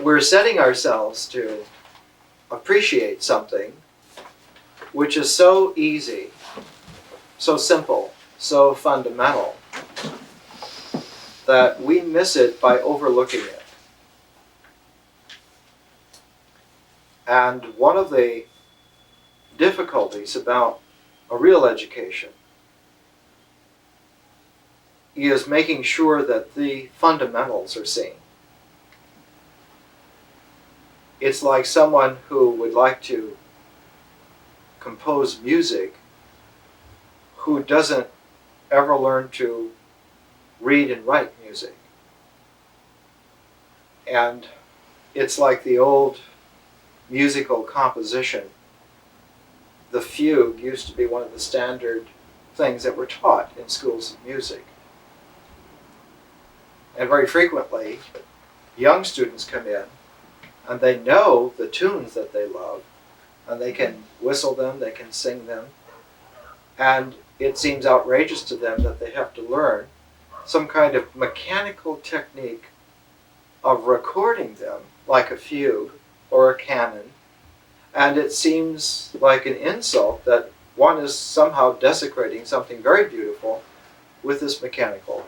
we're setting ourselves to appreciate something which is so easy, so simple, so fundamental, that we miss it by overlooking it. And one of the difficulties about a real education is making sure that the fundamentals are seen. It's like someone who would like to compose music who doesn't ever learn to read and write music. And it's like the old musical composition. The fugue used to be one of the standard things that were taught in schools of music. And very frequently, young students come in and they know the tunes that they love, and they can whistle them, they can sing them, and it seems outrageous to them that they have to learn some kind of mechanical technique of recording them, like a fugue or a canon, and it seems like an insult that one is somehow desecrating something very beautiful with this mechanical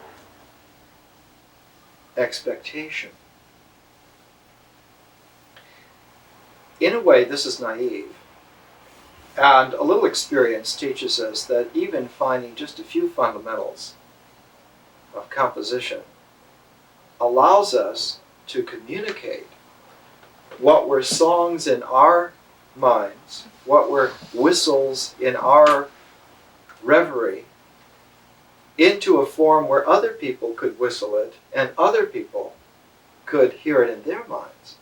expectation. In a way, this is naive. And a little experience teaches us that even finding just a few fundamentals of composition allows us to communicate what were songs in our minds, what were whistles in our reverie, into a form where other people could whistle it and other people could hear it in their minds.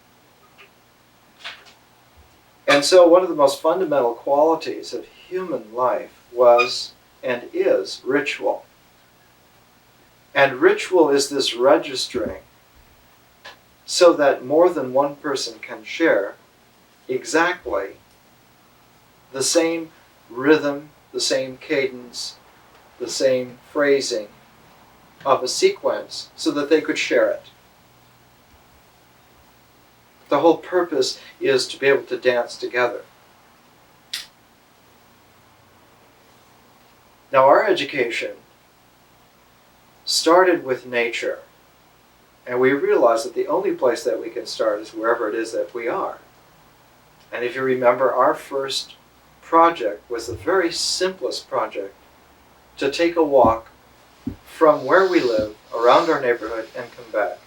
And so one of the most fundamental qualities of human life was and is ritual. And ritual is this registering so that more than one person can share exactly the same rhythm, the same cadence, the same phrasing of a sequence so that they could share it. The whole purpose is to be able to dance together. Now, our education started with nature, and we realized that the only place that we can start is wherever it is that we are. And if you remember, our first project was the very simplest project, to take a walk from where we live around our neighborhood and come back,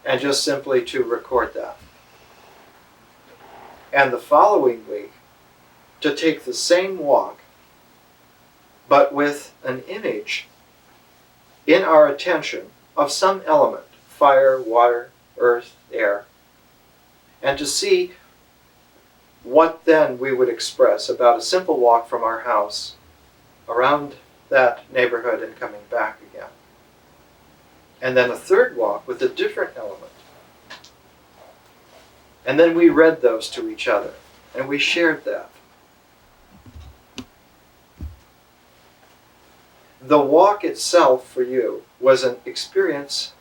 and just simply to record that. And the following week, to take the same walk, but with an image in our attention of some element, fire, water, earth, air, and to see what then we would express about a simple walk from our house around that neighborhood and coming back again. And then a third walk with a different element. And then we read those to each other, and we shared that. The walk itself for you was an experience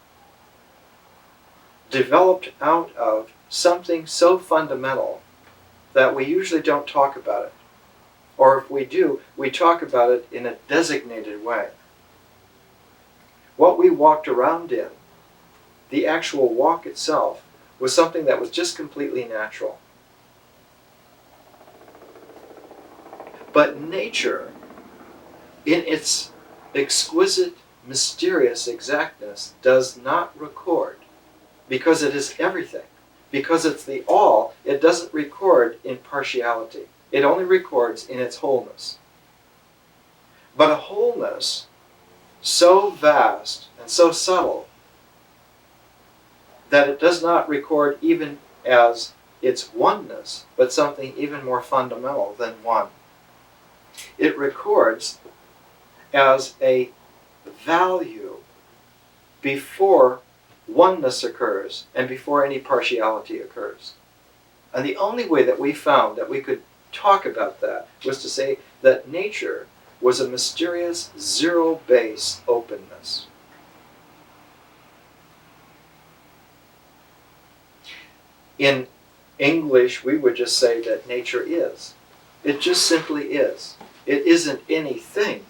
developed out of something so fundamental that we usually don't talk about it. Or if we do, we talk about it in a designated way. What we walked around in, the actual walk itself, was something that was just completely natural. But nature, in its exquisite, mysterious exactness, does not record, because it is everything. Because it's the all, it doesn't record in partiality. It only records in its wholeness. But a wholeness so vast and so subtle that it does not record even as its oneness, but something even more fundamental than one. It records as a value before oneness occurs and before any partiality occurs. And the only way that we found that we could talk about that was to say that nature was a mysterious zero-base openness. In English, we would just say that nature is. It just simply is. It isn't anything.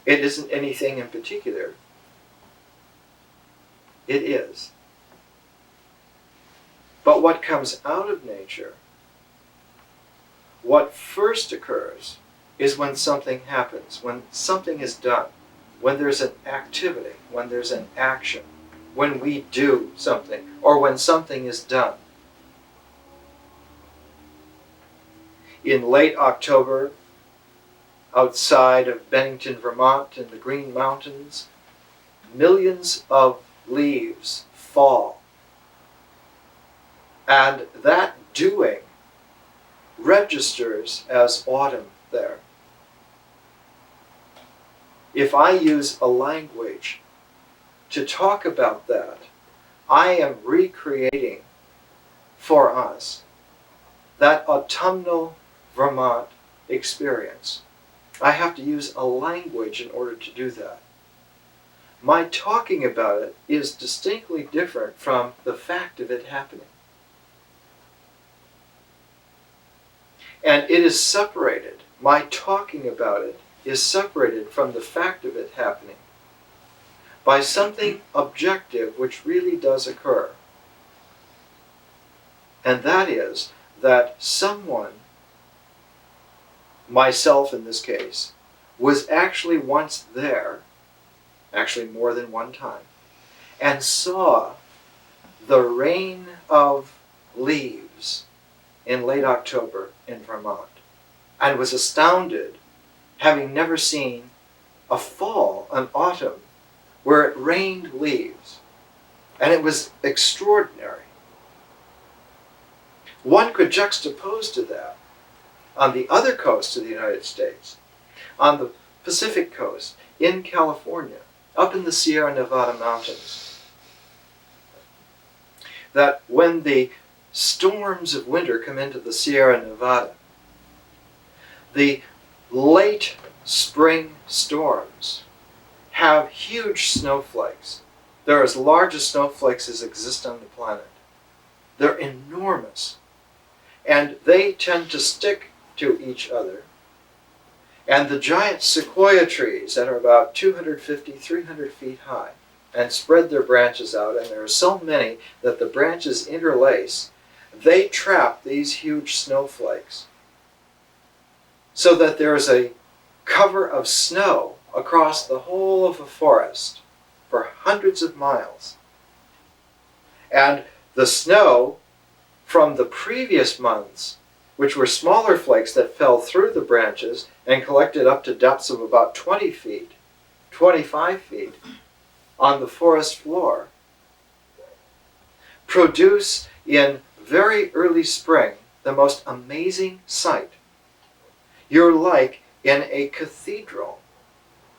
It isn't anything in particular. It is. But what comes out of nature, what first occurs, is when something happens, when something is done, when there's an activity, when there's an action, when we do something, or when something is done. In late October, outside of Bennington, Vermont, in the Green Mountains, millions of leaves fall. And that doing registers as autumn there. If I use a language to talk about that, I am recreating for us that autumnal Vermont experience. I have to use a language in order to do that. My talking about it is distinctly different from the fact of it happening. And it is separated. My talking about it is separated from the fact of it happening by something objective which really does occur. And that is that someone, myself in this case, was actually once there, actually more than one time, and saw the rain of leaves in late October in Vermont, and was astounded, having never seen a fall, an autumn, where it rained leaves. And it was extraordinary. One could juxtapose to that, on the other coast of the United States, on the Pacific coast, in California, up in the Sierra Nevada mountains, that when the storms of winter come into the Sierra Nevada, the late spring storms have huge snowflakes. They're as large as snowflakes as exist on the planet. They're enormous. And they tend to stick to each other. And the giant sequoia trees that are about 250, 300 feet high and spread their branches out, and there are so many that the branches interlace, they trap these huge snowflakes so that there is a cover of snow across the whole of the forest for hundreds of miles. And the snow from the previous months, which were smaller flakes that fell through the branches and collected up to depths of about 20 feet, 25 feet on the forest floor, produce in very early spring the most amazing sight. You're like in a cathedral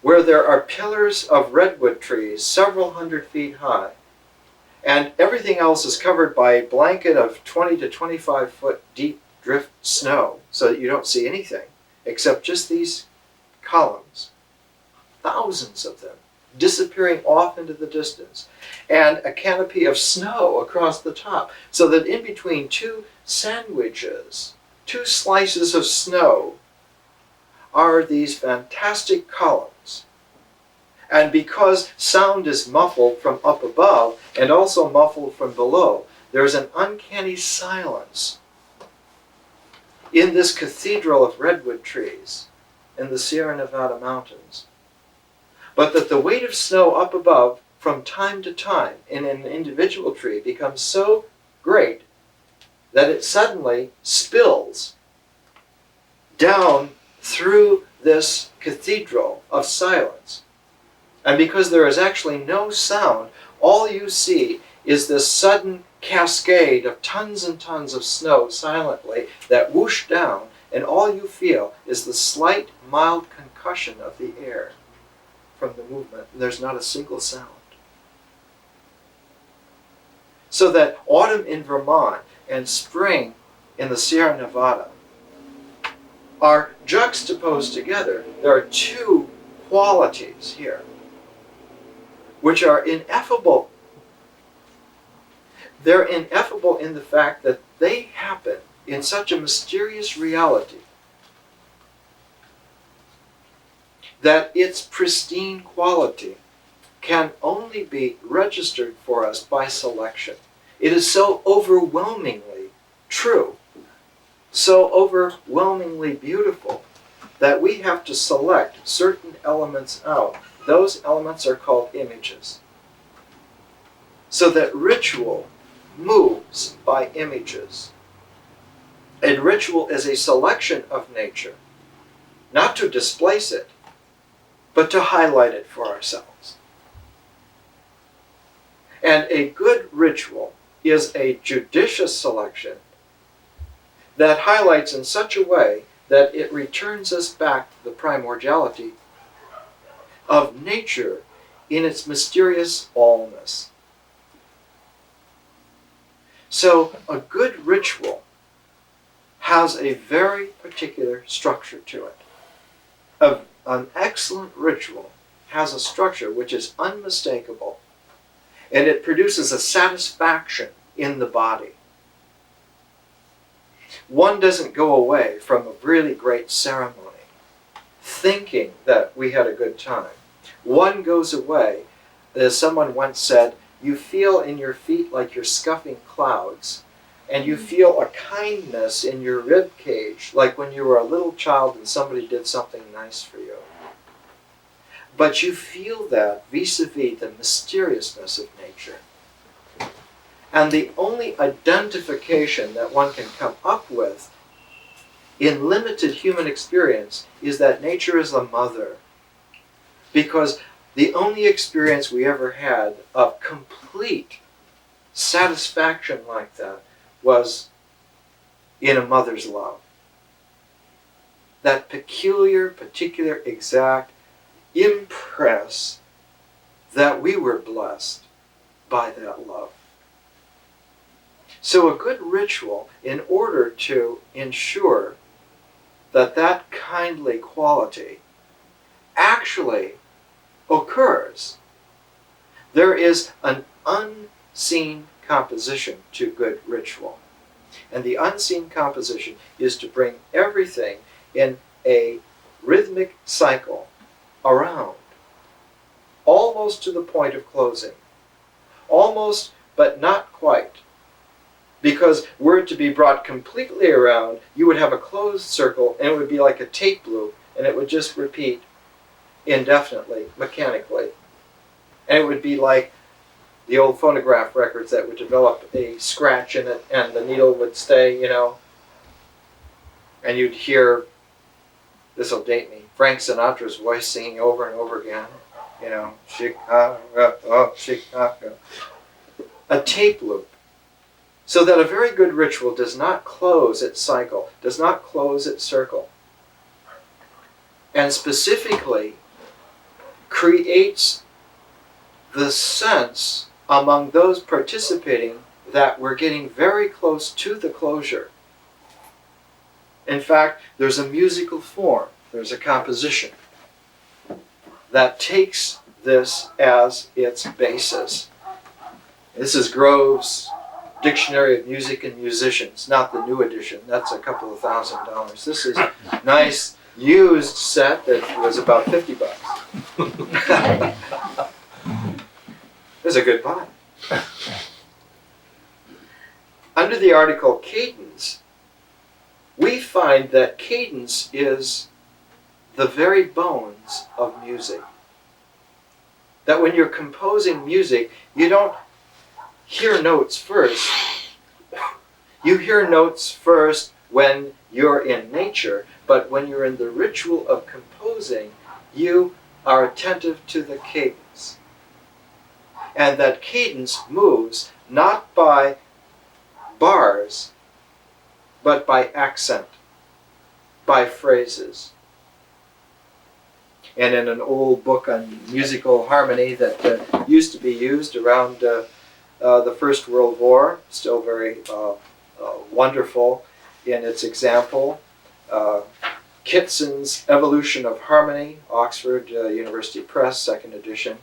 where there are pillars of redwood trees several hundred feet high, and everything else is covered by a blanket of 20 to 25 foot deep drift snow so that you don't see anything except just these columns, thousands of them, disappearing off into the distance, and a canopy of snow across the top, so that in between two sandwiches, two slices of snow, are these fantastic columns. And because sound is muffled from up above and also muffled from below, there's an uncanny silence in this cathedral of redwood trees in the Sierra Nevada mountains. But that the weight of snow up above from time to time in an individual tree becomes so great that it suddenly spills down through this cathedral of silence. And because there is actually no sound, all you see is this sudden cascade of tons and tons of snow silently that whoosh down, and all you feel is the slight, mild concussion of the air from the movement. And there's not a single sound. So that autumn in Vermont and spring in the Sierra Nevada are juxtaposed together. There are two qualities here which are ineffable. they're ineffable in the fact that they happen in such a mysterious reality that its pristine quality can only be registered for us by selection. It is so overwhelmingly true, so overwhelmingly beautiful, that we have to select certain elements out. Those elements are called images. So that ritual moves by images. And ritual is a selection of nature, not to displace it, but to highlight it for ourselves. And a good ritual is a judicious selection that highlights in such a way that it returns us back to the primordiality of nature in its mysterious allness. So a good ritual has a very particular structure to it. An excellent ritual has a structure which is unmistakable, and it produces a satisfaction in the body. One doesn't go away from a really great ceremony thinking that we had a good time. One goes away, as someone once said, you feel in your feet like you're scuffing clouds, and you feel a kindness in your rib cage, like when you were a little child and somebody did something nice for you. But you feel that vis-a-vis the mysteriousness of nature. And the only identification that one can come up with in limited human experience is that nature is a mother. Because the only experience we ever had of complete satisfaction like that was in a mother's love. That peculiar, particular, exact impress that we were blessed by that love. So a good ritual, in order to ensure that that kindly quality actually occurs, there is an unseen composition to good ritual. And the unseen composition is to bring everything in a rhythmic cycle around, almost to the point of closing. Almost, but not quite. Because were it to be brought completely around, you would have a closed circle, and it would be like a tape loop, and it would just repeat indefinitely, mechanically. And it would be like the old phonograph records that would develop a scratch in it, and the needle would stay, and you'd hear, this will date me, Frank Sinatra's voice singing over and over again, Chicago, oh, Chicago. A tape loop. So that a very good ritual does not close its cycle, does not close its circle, and specifically creates the sense among those participating that we're getting very close to the closure. In fact, there's a musical form, there's a composition that takes this as its basis. This is Grove's Dictionary of Music and Musicians, not the new edition. That's a couple of $1,000. This is a nice used set that was about $50. It was a good buy. Under the article cadence, we find that cadence is the very bones of music. That when you're composing music, you don't hear notes first. You hear notes first when you're in nature, but when you're in the ritual of composing, you are attentive to the cadence. And that cadence moves not by bars, but by accent, by phrases. And in an old book on musical harmony that used to be used around the First World War, still very wonderful in its example, Kitson's Evolution of Harmony, Oxford University Press, 2nd edition,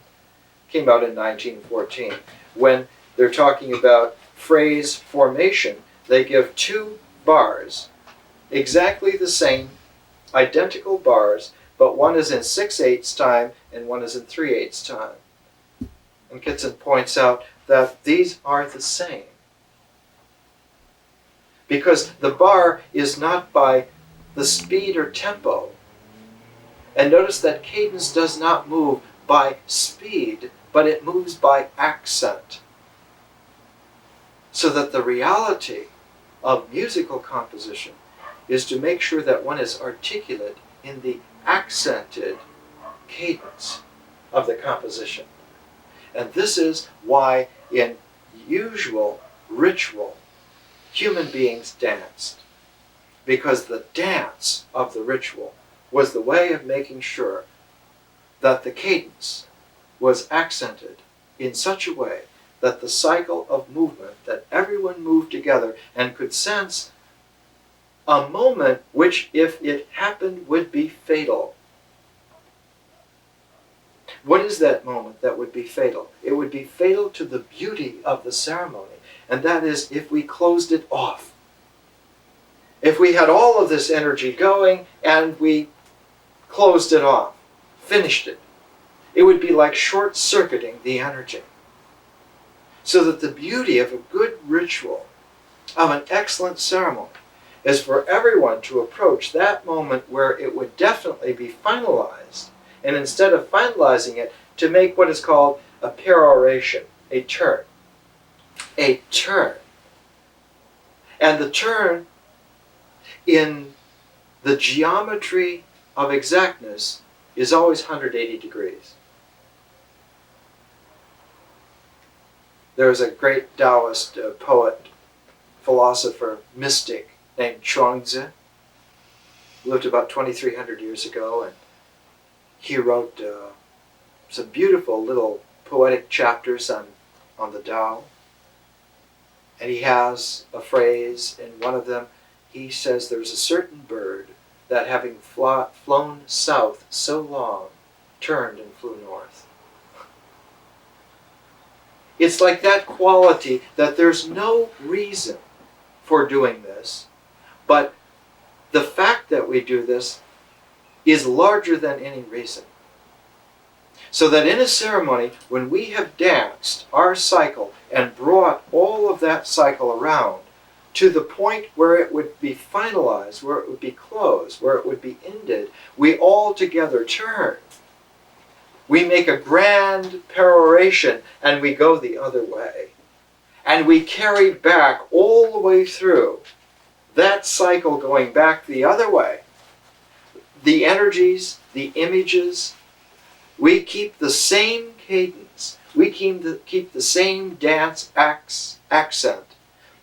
came out in 1914, when they're talking about phrase formation, they give two bars, exactly the same, identical bars, but one is in 6/8 time and one is in 3/8 time. And Kitson points out that these are the same, because the bar is not by the speed or tempo. And notice that cadence does not move by speed, but it moves by accent. So that the reality of musical composition is to make sure that one is articulate in the accented cadence of the composition. And this is why in usual ritual, human beings danced. Because the dance of the ritual was the way of making sure that the cadence was accented in such a way that the cycle of movement, that everyone moved together and could sense a moment which, if it happened, would be fatal. What is that moment that would be fatal? It would be fatal to the beauty of the ceremony, and that is if we closed it off. If we had all of this energy going and we closed it off, finished it, it would be like short-circuiting the energy. So that the beauty of a good ritual, of an excellent ceremony, is for everyone to approach that moment where it would definitely be finalized, and instead of finalizing it, to make what is called a peroration, a turn. A turn. And the turn, in the geometry of exactness, is always 180 degrees. There was a great Taoist poet, philosopher, mystic named Chuang-Tzu, who lived about 2,300 years ago, and he wrote some beautiful little poetic chapters on the Tao. And he has a phrase in one of them. He says, "There's a certain bird that, having flown south so long, turned and flew north." It's like that quality that there's no reason for doing this, but the fact that we do this is larger than any reason. So that in a ceremony, when we have danced our cycle and brought all of that cycle around to the point where it would be finalized, where it would be closed, where it would be ended, we all together turn. We make a grand peroration and we go the other way. And we carry back all the way through that cycle going back the other way. The energies, the images, we keep the same cadence. We keep the same dance accent.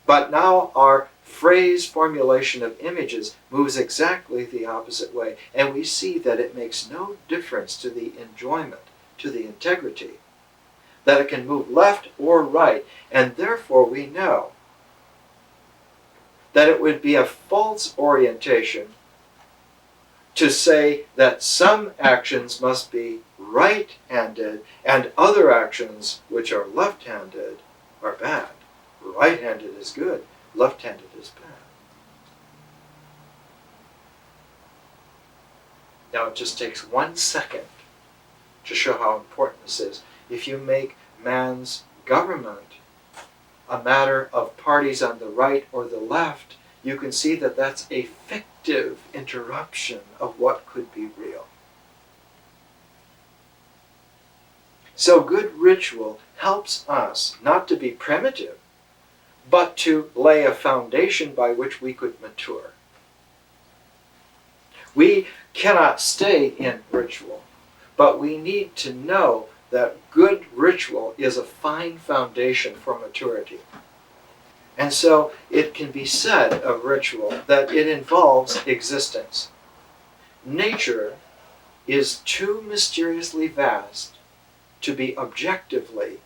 But now our phrase formulation of images moves exactly the opposite way. And we see that it makes no difference to the enjoyment, to the integrity, that it can move left or right. And therefore we know that it would be a false orientation to say that some actions must be right-handed and other actions which are left-handed are bad. Right-handed is good, left-handed is bad. Now it just takes 1 second to show how important this is. If you make man's government a matter of parties on the right or the left, you can see that that's a fictive interruption of what could be real. So good ritual helps us not to be primitive, but to lay a foundation by which we could mature. We cannot stay in ritual, but we need to know that good ritual is a fine foundation for maturity. And so it can be said of ritual that it involves existence. Nature is too mysteriously vast to be objectively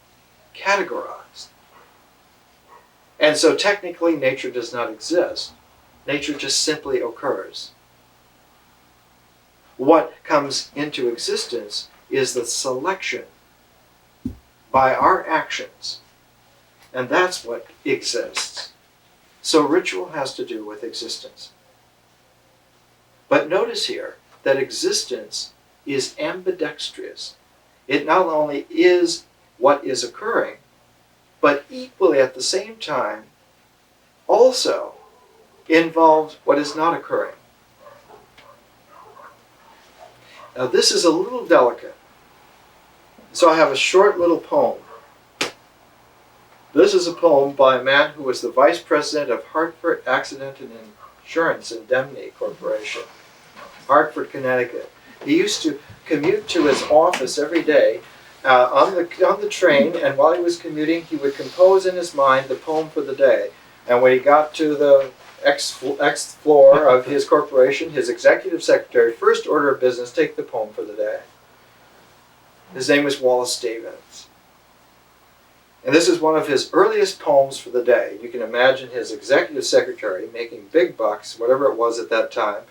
categorized. And so technically nature does not exist. Nature just simply occurs. What comes into existence is the selection by our actions And that's what exists. So ritual has to do with existence. But notice here that existence is ambidextrous. It not only is what is occurring, but equally at the same time also involves what is not occurring. Now this is a little delicate. So I have a short little poem. This is a poem by a man who was the vice president of Hartford Accident and Insurance Indemnity Corporation, Hartford, Connecticut. He used to commute to his office every day on the train, and while he was commuting, he would compose in his mind the poem for the day. And when he got to the X floor of his corporation, his executive secretary, first order of business, take the poem for the day. His name was Wallace Stevens. And this is one of his earliest poems for the day. You can imagine his executive secretary making big bucks, whatever it was at that time,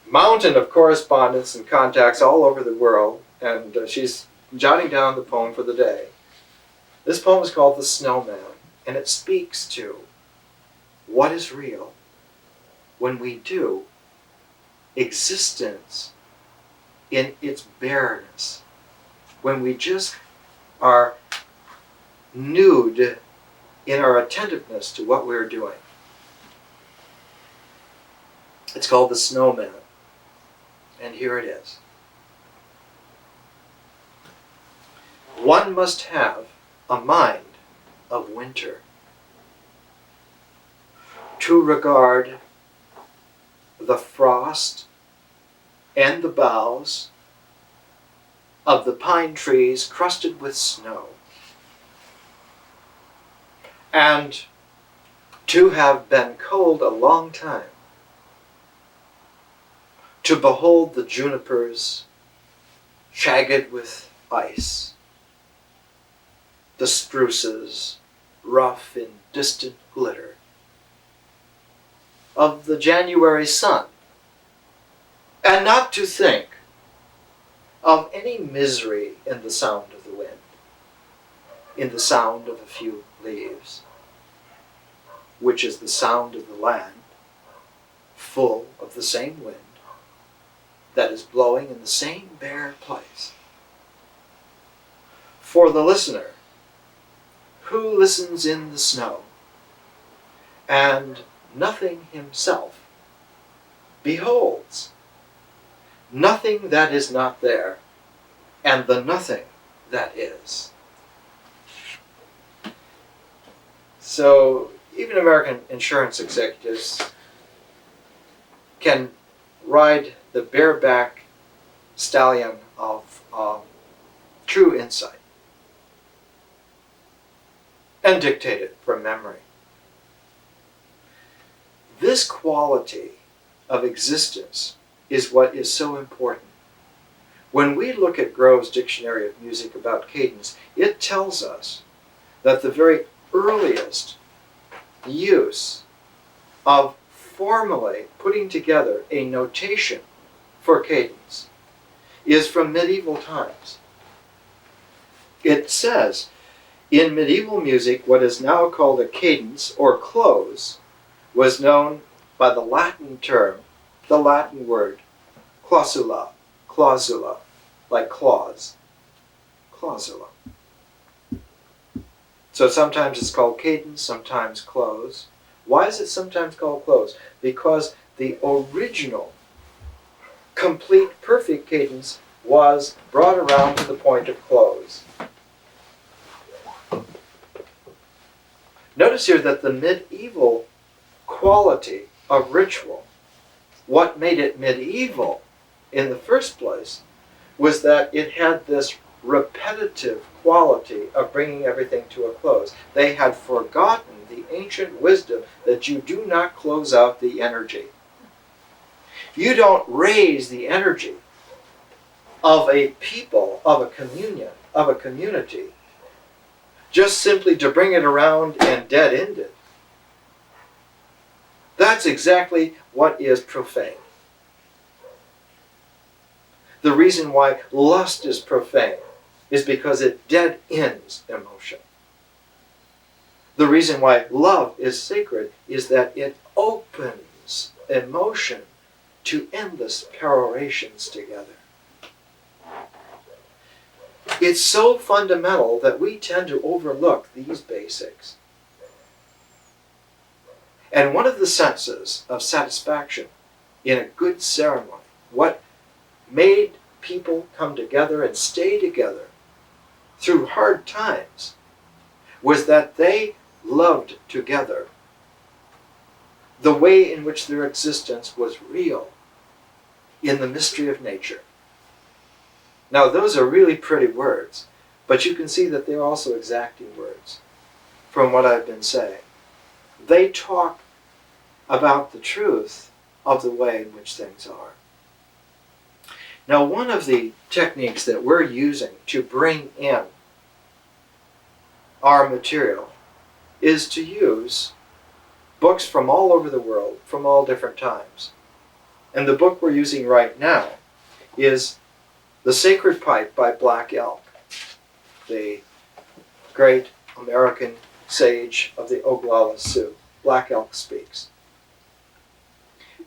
mountain of correspondence and contacts all over the world, and she's jotting down the poem for the day. This poem is called The Snowman, and it speaks to what is real when we do existence in its bareness, when we just are nude in our attentiveness to what we're doing. It's called The Snowman, and here it is. One must have a mind of winter to regard the frost and the boughs of the pine trees crusted with snow, and to have been cold a long time, to behold the junipers shagged with ice, the spruces rough in distant glitter, of the January sun, and not to think of any misery in the sound of the wind, in the sound of a few leaves, which is the sound of the land, full of the same wind that is blowing in the same bare place. For the listener, who listens in the snow, and nothing himself beholds, nothing that is not there, and the nothing that is. So even American insurance executives can ride the bareback stallion of true insight and dictate it from memory. This quality of existence is what is so important. When we look at Grove's Dictionary of Music about cadence, it tells us that the very earliest use of formally putting together a notation for cadence is from medieval times. It says, in medieval music, what is now called a cadence or close was known by the Latin term, the Latin word, clausula, clausula, like clause, clausula. So sometimes it's called cadence, sometimes close. Why is it sometimes called close? Because the original, complete, perfect cadence was brought around to the point of close. Notice here that the medieval quality of ritual, what made it medieval in the first place, was that it had this repetitive quality of bringing everything to a close. They had forgotten the ancient wisdom that you do not close out the energy. You don't raise the energy of a people, of a communion, of a community, just simply to bring it around and dead end it. That's exactly what is profane. The reason why lust is profane is because it dead ends emotion. The reason why love is sacred is that it opens emotion to endless perorations together. It's so fundamental that we tend to overlook these basics. And one of the senses of satisfaction in a good ceremony, what made people come together and stay together through hard times, was that they loved together the way in which their existence was real in the mystery of nature. Now, those are really pretty words, but you can see that they're also exacting words from what I've been saying. They talk about the truth of the way in which things are. Now, one of the techniques that we're using to bring in our material is to use books from all over the world, from all different times. And the book we're using right now is The Sacred Pipe by Black Elk, the great American sage of the Oglala Sioux. Black Elk speaks.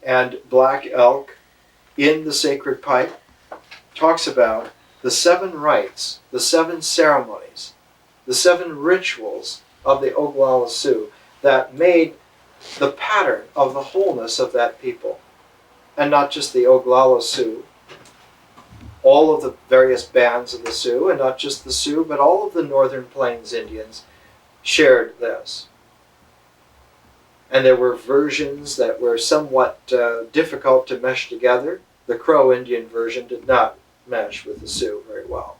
And Black Elk, in The Sacred Pipe, talks about the 7 rites, the 7 ceremonies, the 7 rituals of the Oglala Sioux that made the pattern of the wholeness of that people. And not just the Oglala Sioux, all of the various bands of the Sioux, and not just the Sioux, but all of the Northern Plains Indians shared this. And there were versions that were somewhat difficult to mesh together. The Crow Indian version did not mesh with the Sioux very well.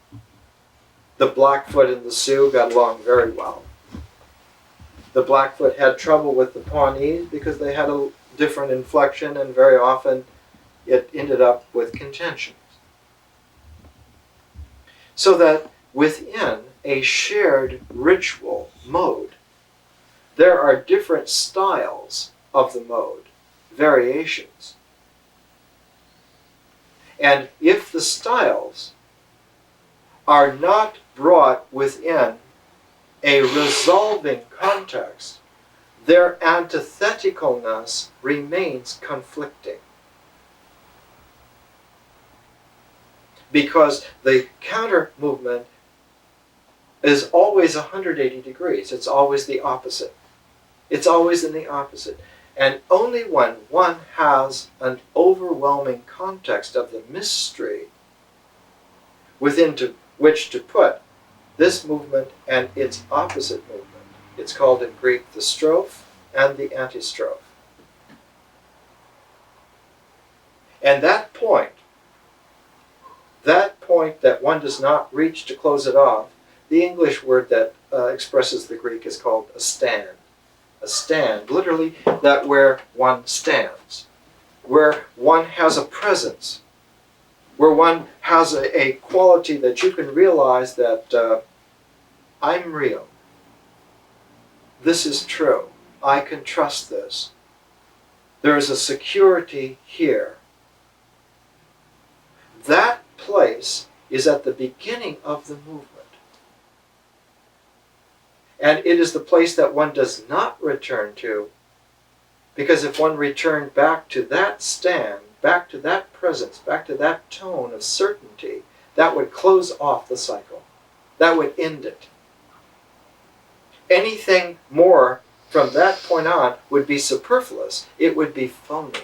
The Blackfoot and the Sioux got along very well. The Blackfoot had trouble with the Pawnees because they had a different inflection, and very often it ended up with contentions. So that within a shared ritual mode, there are different styles of the mode, variations. And if the styles are not brought within a resolving context, their antitheticalness remains conflicting. Because the counter movement is always 180 degrees. It's always the opposite. It's always in the opposite. And only when one has an overwhelming context of the mystery within which to put this movement and its opposite movement. It's called in Greek the strophe and the antistrophe. And that point that one does not reach to close it off, the English word that expresses the Greek is called a stand. A stand, literally that where one stands, where one has a presence, where one has a quality that you can realize that I'm real. This is true. I can trust this. There is a security here. That place is at the beginning of the movement. And it is the place that one does not return to, because if one returned back to that stand, back to that presence, back to that tone of certainty, that would close off the cycle. That would end it. Anything more from that point on would be superfluous. It would be phony.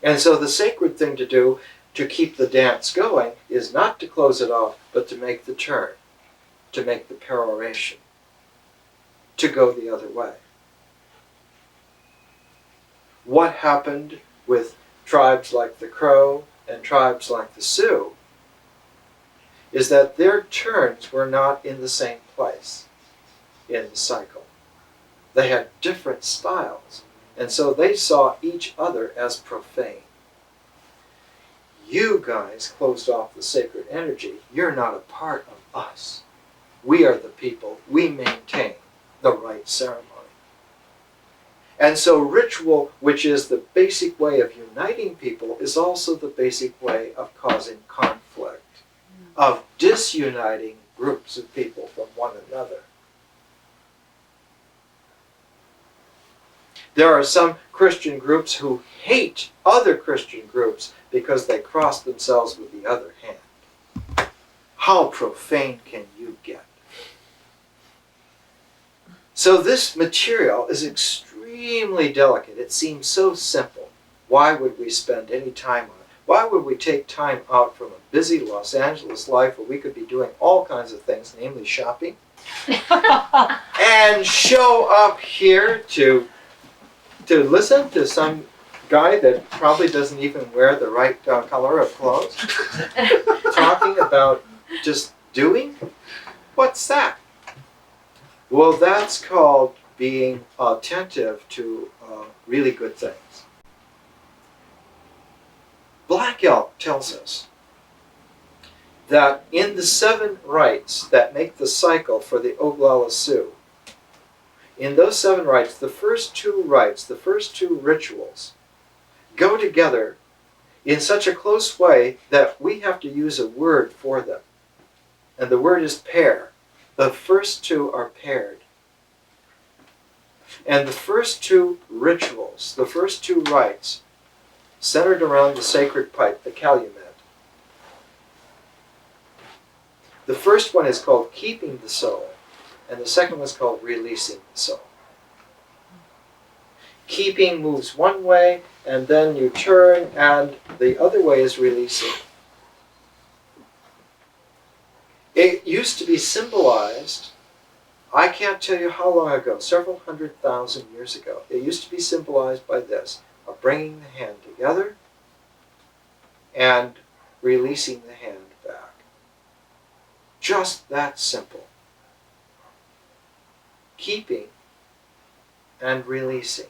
And so the sacred thing to do to keep the dance going is not to close it off, but to make the turn, to make the peroration, to go the other way. What happened with tribes like the Crow and tribes like the Sioux is that their turns were not in the same place in the cycle. They had different styles, and so they saw each other as profane. You guys closed off the sacred energy. You're not a part of us. We are the people. We maintain the right ceremony. And so ritual, which is the basic way of uniting people, is also the basic way of causing conflict, of disuniting groups of people from one another. There are some Christian groups who hate other Christian groups because they cross themselves with the other hand. How profane can you get? So this material is extremely delicate. It seems so simple. Why would we spend any time on it? Why would we take time out from a busy Los Angeles life where we could be doing all kinds of things, namely shopping, and show up here to listen to some guy that probably doesn't even wear the right color of clothes, talking about just doing? What's that? Well, that's called being attentive to really good things. Black Elk tells us that in the 7 rites that make the cycle for the Oglala Sioux, in those 7 rites, the first 2 rites, the first 2 rituals, go together in such a close way that we have to use a word for them. And the word is pair. The first 2 are paired. And the first 2 rituals, the first 2 rites, centered around the sacred pipe, the calumet. The first one is called keeping the soul, and the second one is called releasing the soul. Keeping moves one way, and then you turn, and the other way is releasing. It used to be symbolized, I can't tell you how long ago, several 100,000 years ago, it used to be symbolized by this, of bringing the hand together and releasing the hand back. Just that simple. Keeping and releasing.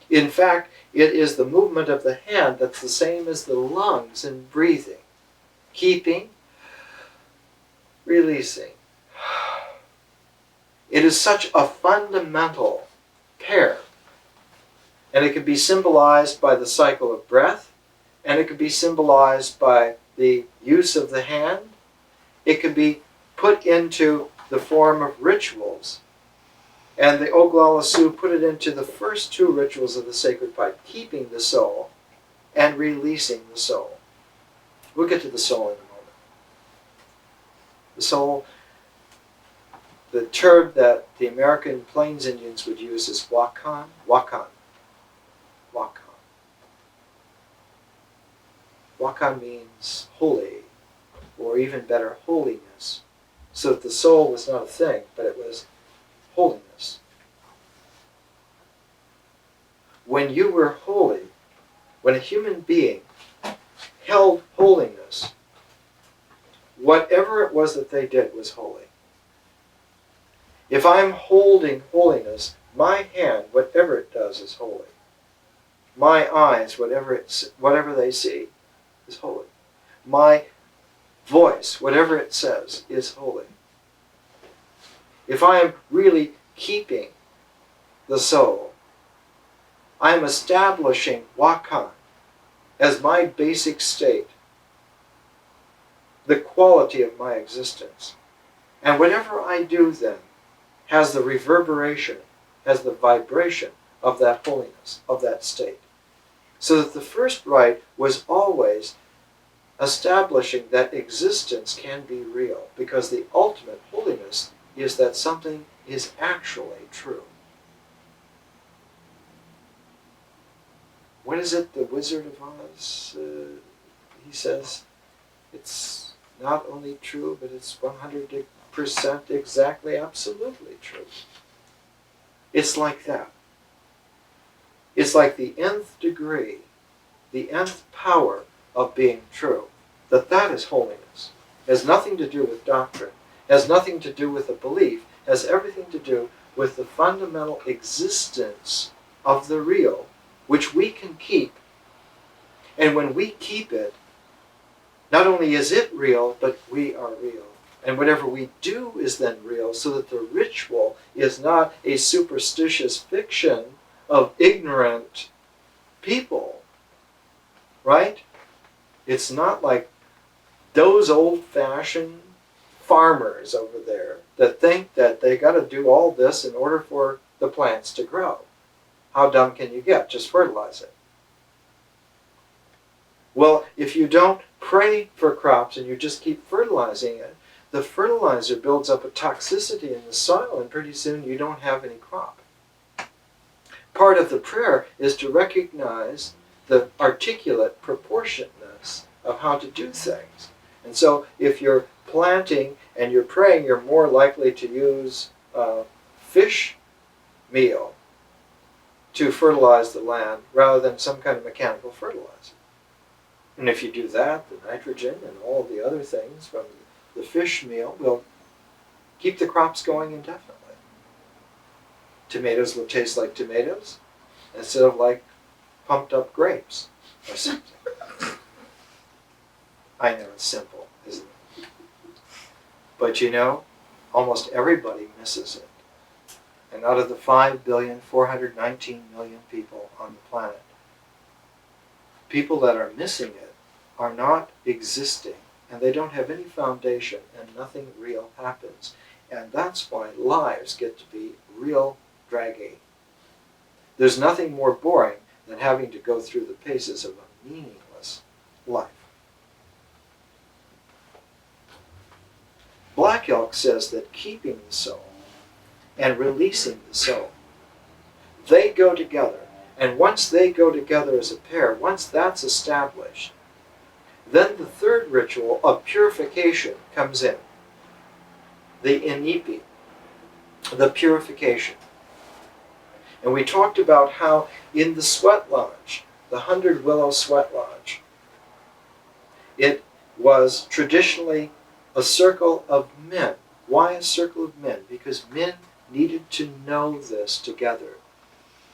In fact, it is the movement of the hand that's the same as the lungs in breathing. Keeping, releasing. It is such a fundamental pair. And it can be symbolized by the cycle of breath, and it can be symbolized by the use of the hand. It can be put into the form of rituals. And the Oglala Sioux put it into the first 2 rituals of the sacred pipe, keeping the soul and releasing the soul. We'll get to the soul in a moment. The soul, the term that the American Plains Indians would use is wakan, wakan. Wakan. Wakan means holy, or even better, holiness. So that the soul was not a thing, but it was holiness. When you were holy, when a human being held holiness, whatever it was that they did was holy. If I'm holding holiness, my hand, whatever it does, is holy. My eyes, whatever they see, is holy. My voice, whatever it says, is holy. If I am really keeping the soul, I am establishing wakan as my basic state, the quality of my existence. And whatever I do then has the reverberation, has the vibration of that holiness, of that state. So that the first rite was always establishing that existence can be real, because the ultimate holiness is that something is actually true. What is it, the Wizard of Oz? He says, it's not only true, but it's 100% exactly, absolutely true. It's like that. It's like the nth degree, the nth power of being true. That is holiness. It has nothing to do with doctrine. It has nothing to do with a belief. It has everything to do with the fundamental existence of the real, which we can keep. And when we keep it, not only is it real, but we are real. And whatever we do is then real, so that the ritual is not a superstitious fiction of ignorant people, right? It's not like those old-fashioned farmers over there that think that they got to do all this in order for the plants to grow. How dumb can you get? Just fertilize it. Well, if you don't pray for crops and you just keep fertilizing it, the fertilizer builds up a toxicity in the soil, and pretty soon you don't have any crop. Part of the prayer is to recognize the articulate proportionedness of how to do things. And so if you're planting and you're praying, you're more likely to use fish meal to fertilize the land rather than some kind of mechanical fertilizer. And if you do that, the nitrogen and all the other things from the fish meal will keep the crops going indefinitely. Tomatoes will taste like tomatoes instead of like pumped up grapes or something. I know it's simple, isn't it? But you know, almost everybody misses it. And out of the 5,419,000,000 people on the planet, people that are missing it are not existing, and they don't have any foundation, and nothing real happens. And that's why lives get to be real draggy. There's nothing more boring than having to go through the paces of a meaningless life. Black Elk says that keeping the soul and releasing the soul, they go together. And once they go together as a pair, once that's established, then the third ritual of purification comes in. The inipi, the purification. And we talked about how in the sweat lodge, the 100 Willow Sweat Lodge, it was traditionally a circle of men. Why a circle of men? Because men needed to know this together.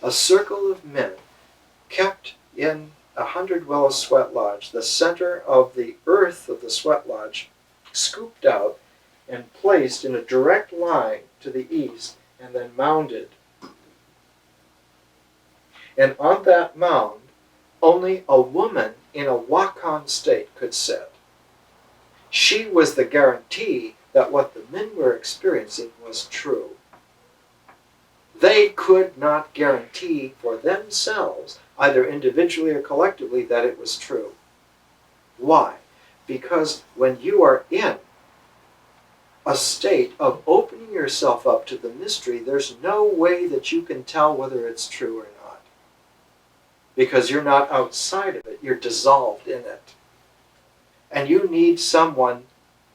A circle of men kept in 100 Willow Sweat Lodge, the center of the earth of the sweat lodge, scooped out and placed in a direct line to the east and then mounded. And on that mound, only a woman in a walk-on state could sit. She was the guarantee that what the men were experiencing was true. They could not guarantee for themselves, either individually or collectively, that it was true. Why? Because when you are in a state of opening yourself up to the mystery, there's no way that you can tell whether it's true or not. Because you're not outside of it, you're dissolved in it. And you need someone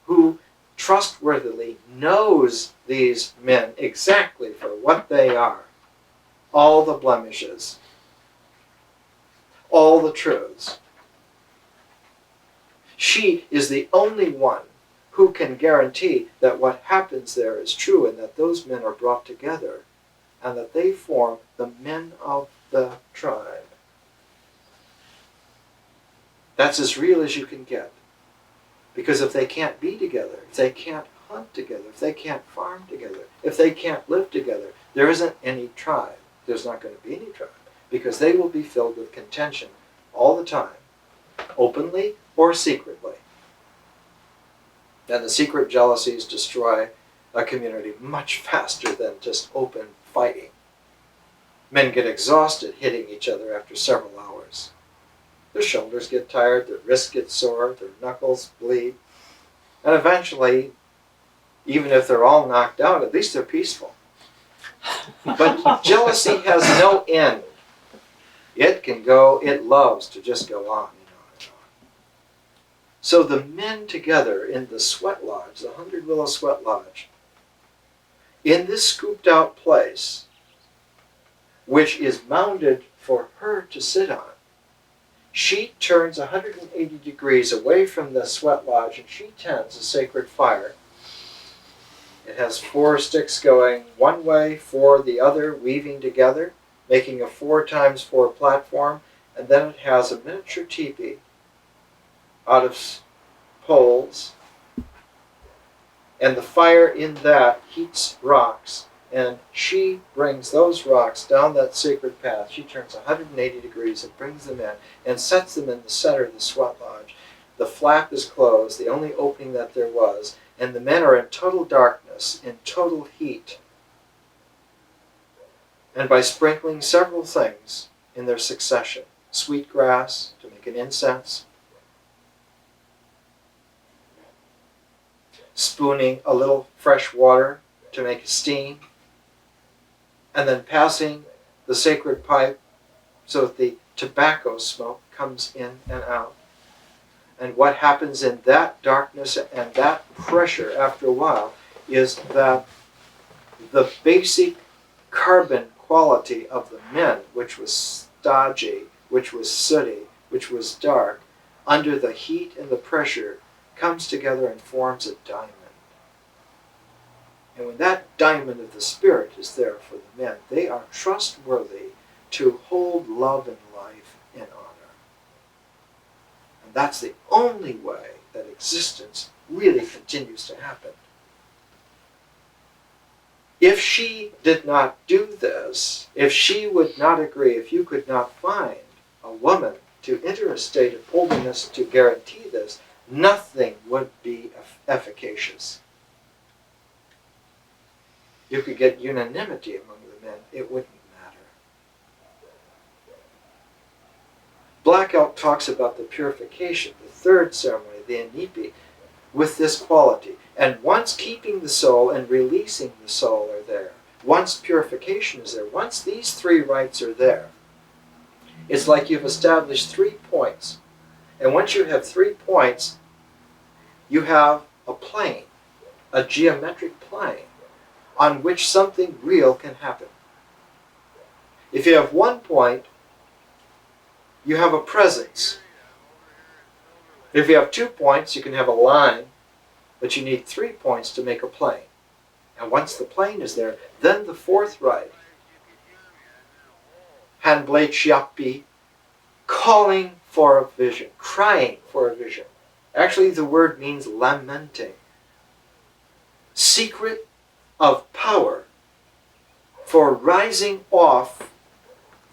who trustworthily knows these men exactly for what they are. All the blemishes, all the truths. She is the only one who can guarantee that what happens there is true and that those men are brought together and that they form the men of the tribe. That's as real as you can get. Because if they can't be together, if they can't hunt together, if they can't farm together, if they can't live together, there isn't any tribe. There's not going to be any tribe. Because they will be filled with contention all the time, openly or secretly. And the secret jealousies destroy a community much faster than just open fighting. Men get exhausted hitting each other after several hours. Their shoulders get tired, their wrists get sore, their knuckles bleed. And eventually, even if they're all knocked out, at least they're peaceful. But jealousy has no end. It can go, it loves to just go on and on and on. So the men together in the sweat lodge, the 100 Willow Sweat Lodge, in this scooped out place, which is mounded for her to sit on, she turns 180 degrees away from the sweat lodge and she tends a sacred fire. It has 4 sticks going one way, 4 the other, weaving together, making a 4x4 platform, and then it has a miniature teepee out of poles, and the fire in that heats rocks, and she brings those rocks down that sacred path. She turns 180 degrees and brings them in and sets them in the center of the sweat lodge. The flap is closed, the only opening that there was, and the men are in total darkness, in total heat. and by sprinkling several things in their succession. Sweet grass to make an incense, spooning a little fresh water to make a steam, and then passing the sacred pipe so that the tobacco smoke comes in and out. And what happens in that darkness and that pressure after a while is that the basic carbon quality of the men, which was stodgy, which was sooty, which was dark, under the heat and the pressure, comes together and forms a diamond. And when that diamond of the Spirit is there for the men, they are trustworthy to hold love and life in honor. And that's the only way that existence really continues to happen. If she did not do this, if she would not agree, if you could not find a woman to enter a state of holiness to guarantee this, nothing would be efficacious. You could get unanimity among the men, it wouldn't matter. Black Elk talks about the purification, the third ceremony, the inipi, with this quality. And once keeping the soul and releasing the soul are there, once purification is there, once these three rites are there, it's like you've established 3 points. And once you have 3 points, you have a plane, a geometric plane, on which something real can happen. If you have 1 point, you have a presence. If you have 2 points, you can have a line, but you need 3 points to make a plane. And once the plane is there, then the 4th rite, Hanblade Shiapi, calling for a vision, crying for a vision. Actually, the word means lamenting. Secret of power for rising off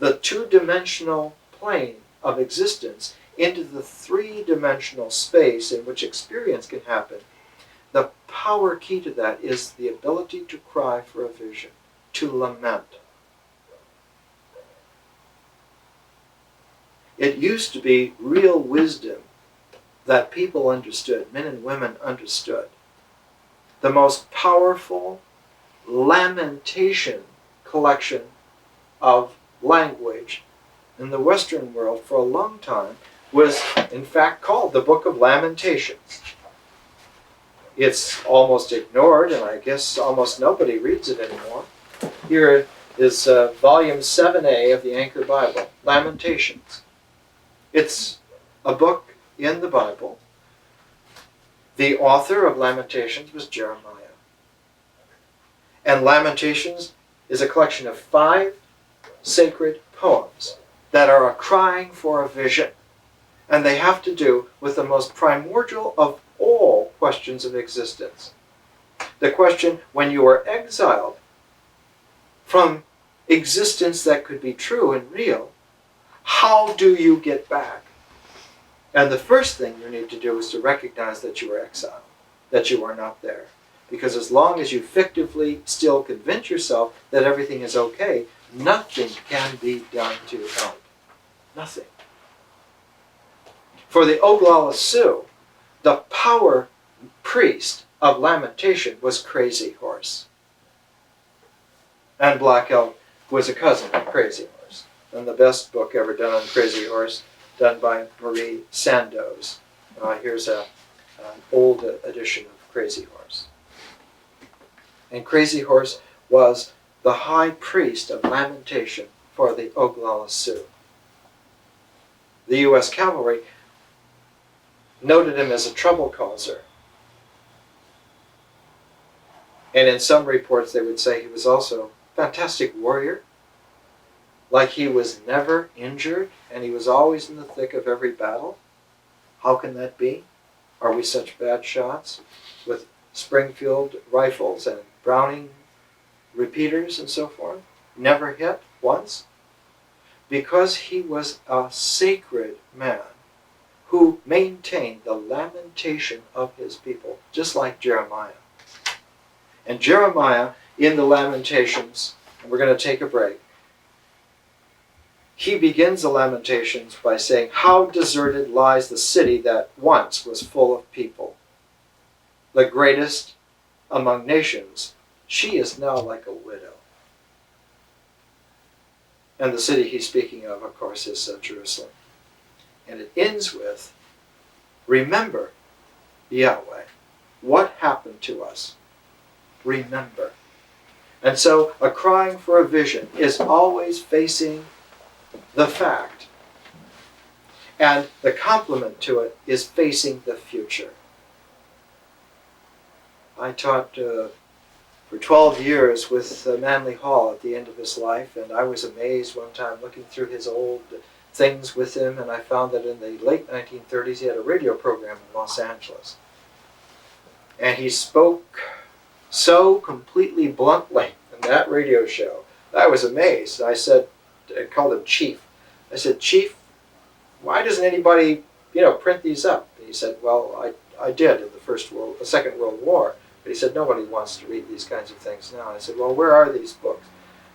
the 2-dimensional plane of existence into the 3-dimensional space in which experience can happen. The power key to that is the ability to cry for a vision, to lament. It used to be real wisdom that people understood, men and women understood. The most powerful lamentation collection of language in the Western world for a long time was in fact called the Book of Lamentations. It's almost ignored, and I guess almost nobody reads it anymore. Here is volume 7a of the Anchor Bible, Lamentations. It's a book in the Bible. The author of Lamentations was Jeremiah. And Lamentations is a collection of 5 sacred poems that are a crying for a vision. And they have to do with the most primordial of all questions of existence. The question, when you are exiled from existence that could be true and real, how do you get back? And the first thing you need to do is to recognize that you are exiled, that you are not there. Because as long as you fictively still convince yourself that everything is okay, nothing can be done to help. Nothing. For the Oglala Sioux, the power priest of lamentation was Crazy Horse. And Black Elk was a cousin of Crazy Horse. And the best book ever done on Crazy Horse, done by Marie Sandoz. Here's an old edition of Crazy Horse. And Crazy Horse was the high priest of lamentation for the Oglala Sioux. The U.S. Cavalry noted him as a trouble causer. And in some reports they would say he was also a fantastic warrior, like he was never injured and he was always in the thick of every battle. How can that be? Are we such bad shots with Springfield rifles and Browning repeaters and so forth? Never hit once? Because he was a sacred man who maintained the lamentation of his people, just like Jeremiah. And Jeremiah, in the Lamentations, and we're going to take a break, he begins the Lamentations by saying, "How deserted lies the city that once was full of people. The greatest among nations, she is now like a widow." And the city he's speaking of course, is Jerusalem. And it ends with, "Remember, Yahweh, what happened to us? Remember." And so a crying for a vision is always facing the fact. And the complement to it is facing the future. I taught for 12 years with Manly Hall at the end of his life, and I was amazed one time looking through his old things with him, and I found that in the late 1930s he had a radio program in Los Angeles. And he spoke so completely bluntly in that radio show. I was amazed. I said, I called him Chief. I said, "Chief, why doesn't anybody, print these up?" And he said, "Well, I did in the Second World War." But he said, "Nobody wants to read these kinds of things now." And I said, "Well, where are these books?"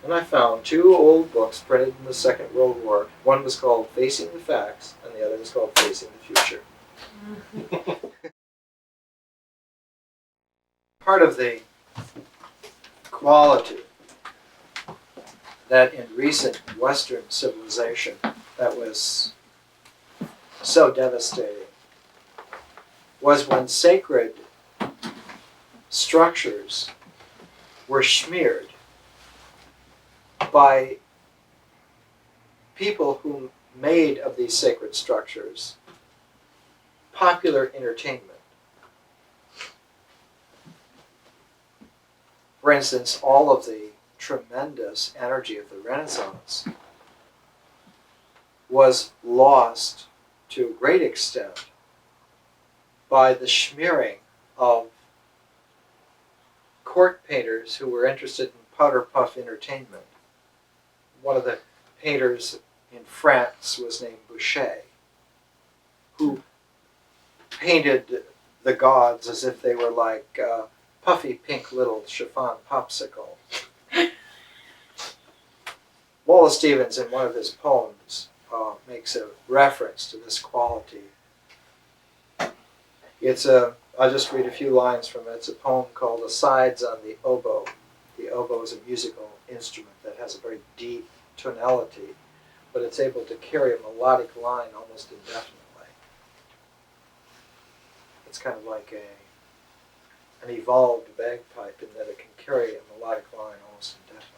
And I found 2 old books printed in the Second World War. One was called Facing the Facts, and the other was called Facing the Future. Part of the quality that in recent Western civilization that was so devastating was when sacred structures were smeared by people who made of these sacred structures popular entertainment. For instance, all of the tremendous energy of the Renaissance was lost to a great extent by the smearing of court painters who were interested in powder puff entertainment. One of the painters in France was named Boucher, who painted the gods as if they were like puffy pink little chiffon popsicle. Wallace Stevens, in one of his poems, makes a reference to this quality. I'll just read a few lines from it. It's a poem called "Asides on the Oboe." The oboe is a musical instrument that has a very deep tonality, but it's able to carry a melodic line almost indefinitely. It's kind of like an evolved bagpipe in that it can carry a melodic line almost indefinitely.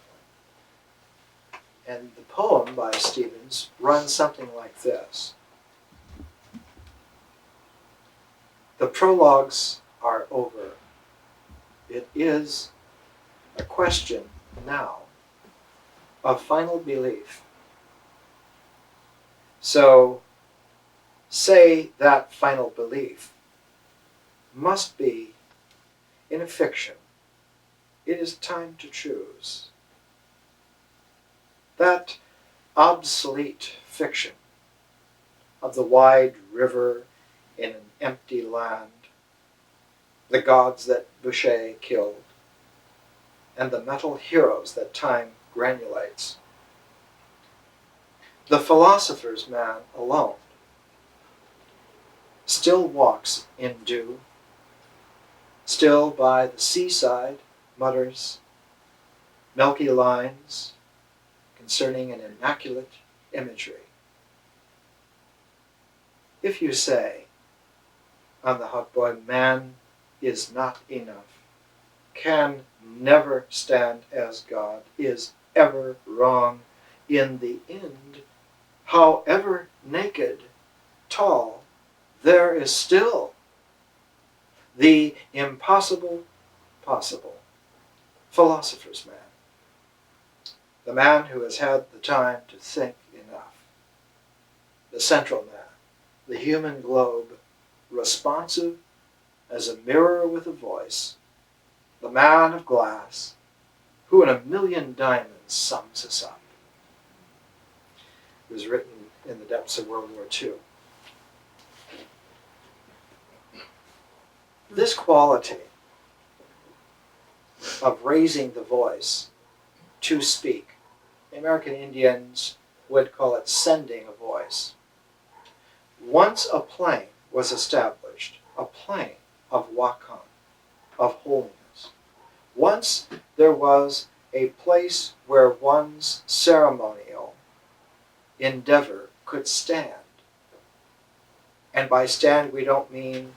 And the poem by Stevens runs something like this. The prologues are over. It is a question now of final belief. So say that final belief must be in a fiction. It is time to choose. That obsolete fiction of the wide river in an empty land, the gods that Boucher killed, and the metal heroes that time granulates. The philosopher's man alone still walks in dew, still by the seaside mutters milky lines concerning an immaculate imagery. If you say, on the hautboy, man is not enough, can never stand as God, is ever wrong, in the end, however naked, tall, there is still the impossible possible, philosopher's man, the man who has had the time to think enough, the central man, the human globe, responsive as a mirror with a voice, the man of glass, who in a million diamonds sums us up. It was written in the depths of World War II. This quality of raising the voice to speak. The American Indians would call it sending a voice. Once a plane was established, a plane of wakam, of holiness. Once there was a place where one's ceremonial endeavor could stand. And by stand we don't mean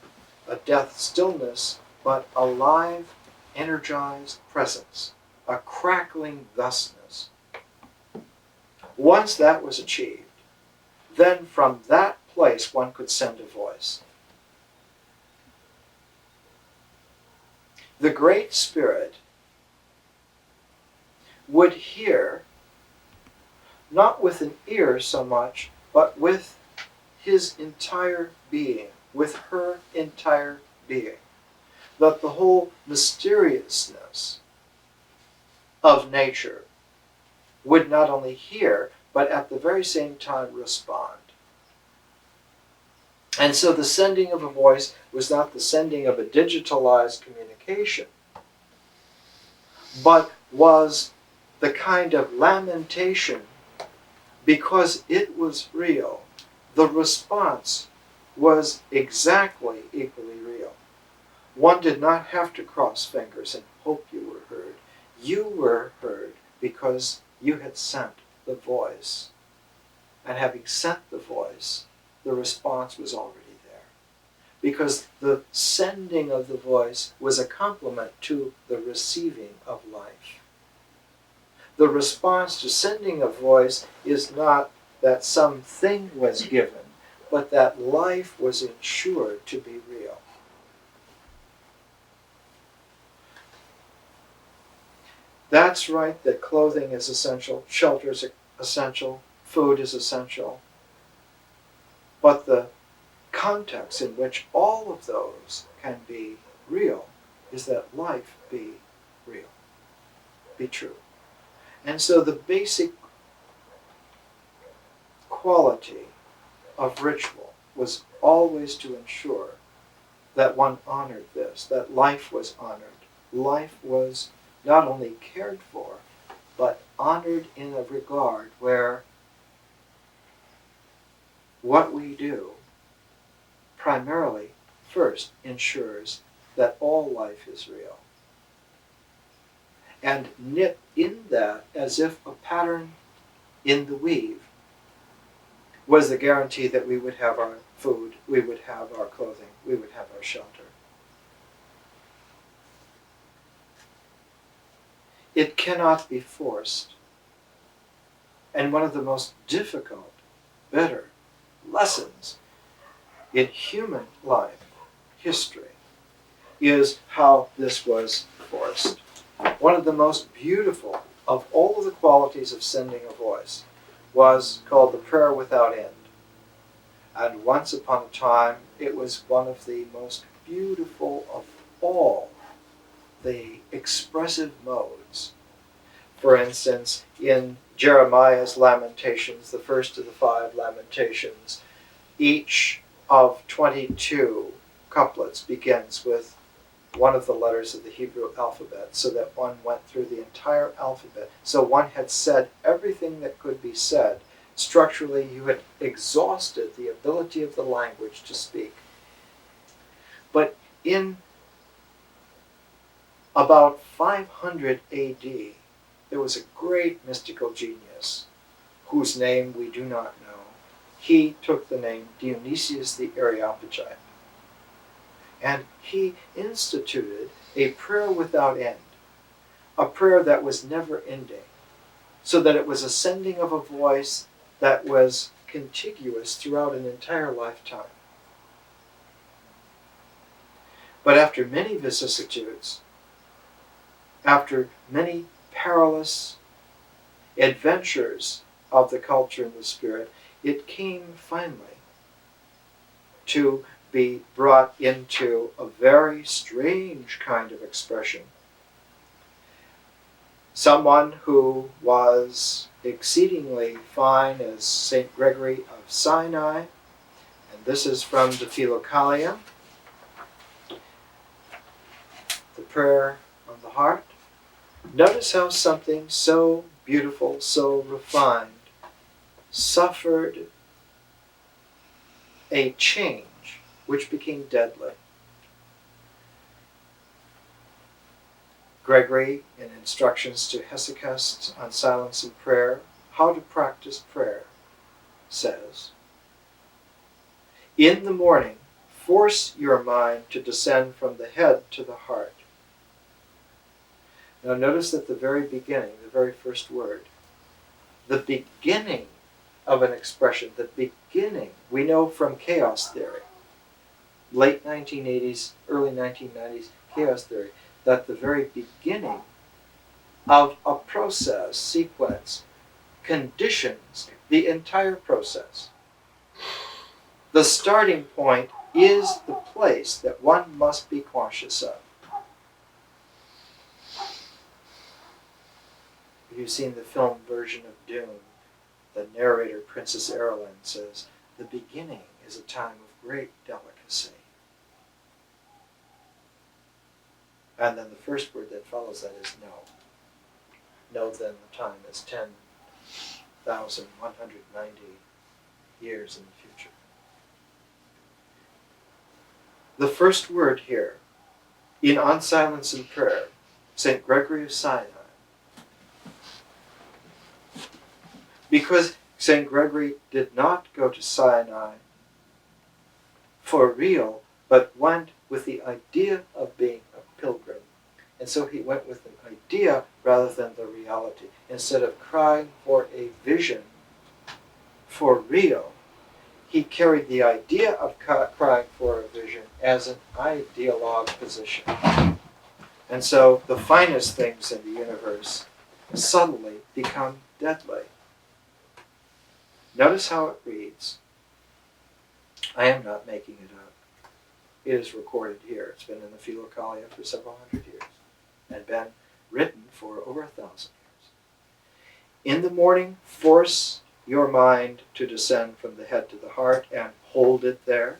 a death stillness, but a live, energized presence, a crackling thusness. Once that was achieved, then from that place one could send a voice. The Great Spirit would hear, not with an ear so much, but with his entire being, with her entire being. That the whole mysteriousness of nature would not only hear, but at the very same time respond. And so the sending of a voice was not the sending of a digitalized communication, but was the kind of lamentation because it was real. The response was exactly equally real. One did not have to cross fingers and hope you were heard. You were heard because you had sent the voice. And having sent the voice, the response was already there. Because the sending of the voice was a complement to the receiving of life. The response to sending a voice is not that something was given, but that life was ensured to be real. That's right that clothing is essential, shelter is essential, food is essential. But the context in which all of those can be real is that life be real, be true. And so the basic quality of ritual was always to ensure that one honored this, that life was honored. Life was not only cared for, but honored in a regard where what we do primarily first ensures that all life is real. And knit in that as if a pattern in the weave was the guarantee that we would have our food, we would have our clothing, we would have our shelter. It cannot be forced. And one of the most difficult, bitter lessons in human life, history, is how this was forced. One of the most beautiful of all of the qualities of sending a voice was called the prayer without end. And once upon a time, it was one of the most beautiful of all the expressive modes. For instance, in Jeremiah's Lamentations, the first of the 5 Lamentations, each of 22 couplets begins with one of the letters of the Hebrew alphabet, so that one went through the entire alphabet. So one had said everything that could be said. Structurally, you had exhausted the ability of the language to speak. But in about 500 AD, there was a great mystical genius whose name we do not know. He took the name Dionysius the Areopagite. And he instituted a prayer without end, a prayer that was never ending, so that it was a sending of a voice that was contiguous throughout an entire lifetime. But after many vicissitudes, after many perilous adventures of the culture and the spirit, it came finally to be brought into a very strange kind of expression. Someone who was exceedingly fine as St. Gregory of Sinai, and this is from the Philokalia, the prayer of the heart. Notice how something so beautiful, so refined, suffered a change which became deadly. Gregory, in Instructions to Hesychast on Silence and Prayer, How to Practice Prayer, says, in the morning, force your mind to descend from the head to the heart. Now notice that the very beginning, the very first word, the beginning of an expression, the beginning, we know from chaos theory, late 1980s, early 1990s chaos theory, that the very beginning of a process, sequence, conditions the entire process. The starting point is the place that one must be cautious of. If you've seen the film version of Dune, the narrator, Princess Erlin, says, the beginning is a time of great delicacy. And then the first word that follows that is no. No, then the time is 10,190 years in the future. The first word here, in On Silence and Prayer, St. Gregory of Sinai, because St. Gregory did not go to Sinai for real, but went with the idea of being a pilgrim. And so he went with an idea rather than the reality. Instead of crying for a vision for real, he carried the idea of crying for a vision as an ideologue position. And so the finest things in the universe suddenly become deadly. Notice how it reads. I am not making it up. It is recorded here. It's been in the Philokalia for several hundred years and been written for over 1,000 years. In the morning, force your mind to descend from the head to the heart and hold it there,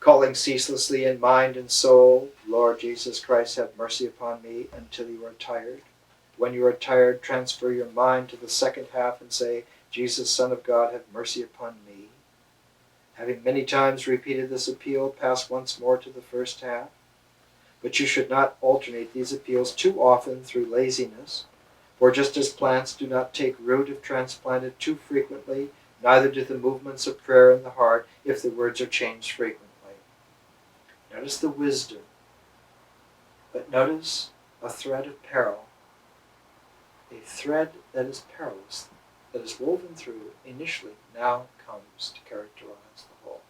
calling ceaselessly in mind and soul, Lord Jesus Christ, have mercy upon me, until you are tired. When you are tired, transfer your mind to the second half and say, Jesus, Son of God, have mercy upon me. Having many times repeated this appeal, pass once more to the first half. But you should not alternate these appeals too often through laziness, for just as plants do not take root if transplanted too frequently, neither do the movements of prayer in the heart if the words are changed frequently. Notice the wisdom, but notice a thread of peril, a thread that is perilous, that is woven through initially, now comes to characterize the whole.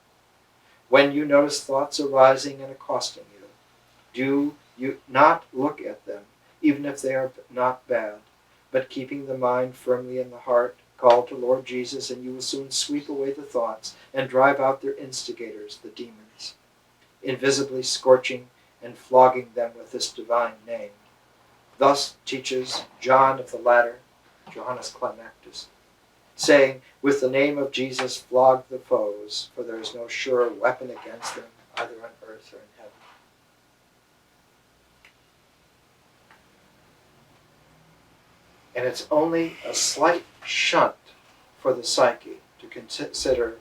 When you notice thoughts arising and accosting you, do you not look at them, even if they are not bad, but keeping the mind firmly in the heart, call to Lord Jesus, and you will soon sweep away the thoughts and drive out their instigators, the demons, invisibly scorching and flogging them with this divine name. Thus teaches John of the Ladder, Johannes Climactus, saying, with the name of Jesus flog the foes, for there is no surer weapon against them, either on earth or in heaven. And it's only a slight shunt for the psyche to consider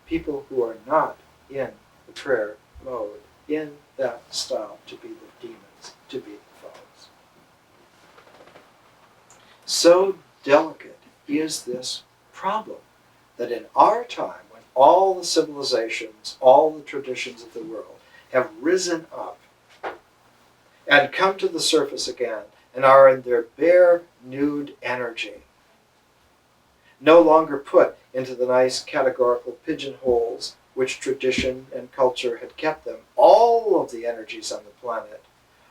people who are not in the prayer mode, in that style, to be the demons, to be the foes. So delicate is this problem that in our time, when all the civilizations, all the traditions of the world have risen up and come to the surface again and are in their bare, nude energy, no longer put into the nice categorical pigeonholes which tradition and culture had kept them, all of the energies on the planet,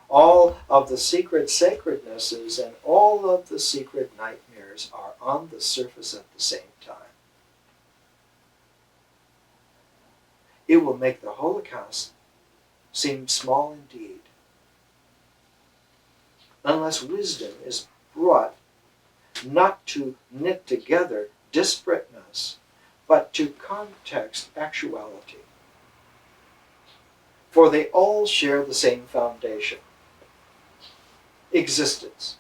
all of the secret sacrednesses and all of the secret nightmares are on the surface at the same time. It will make the Holocaust seem small indeed, unless wisdom is brought not to knit together disparateness, but to context actuality. For they all share the same foundation, existence.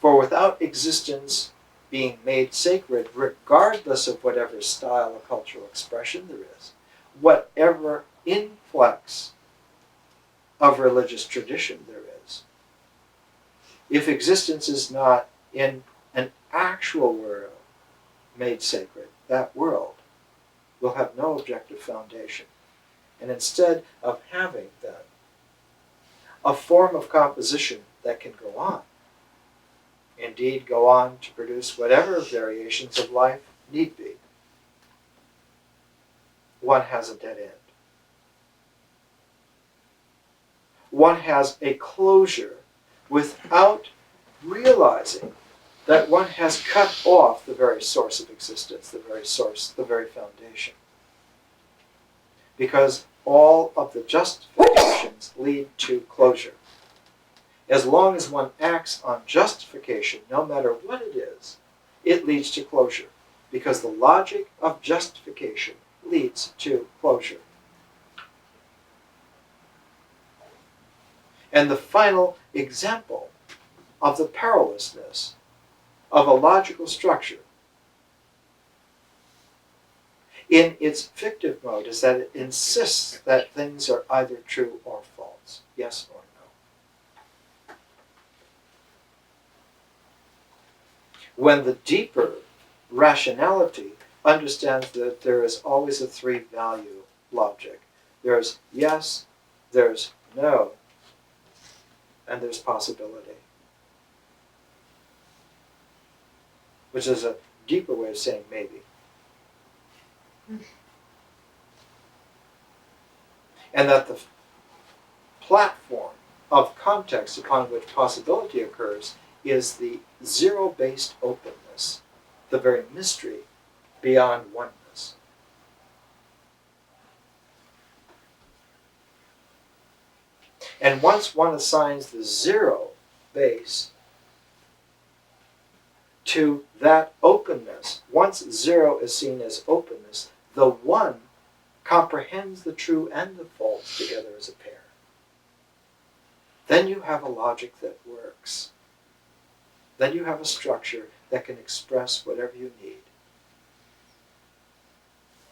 For without existence, being made sacred regardless of whatever style or cultural expression there is, whatever influx of religious tradition there is. If existence is not in an actual world made sacred, that world will have no objective foundation. And instead of having then a form of composition that can go on, indeed go on to produce whatever variations of life need be, one has a dead end. One has a closure without realizing that one has cut off the very source of existence, the very source, the very foundation. Because all of the justifications lead to closure. As long as one acts on justification, no matter what it is, it leads to closure. Because the logic of justification leads to closure. And the final example of the powerlessness of a logical structure in its fictive mode is that it insists that things are either true or false, yes or no. When the deeper rationality understands that there is always a three-value logic. There's yes, there's no, and there's possibility. Which is a deeper way of saying maybe. And that the platform of context upon which possibility occurs is the zero-based openness, the very mystery beyond oneness. And once one assigns the zero base to that openness, once zero is seen as openness, the one comprehends the true and the false together as a pair. Then you have a logic that works. Then you have a structure that can express whatever you need.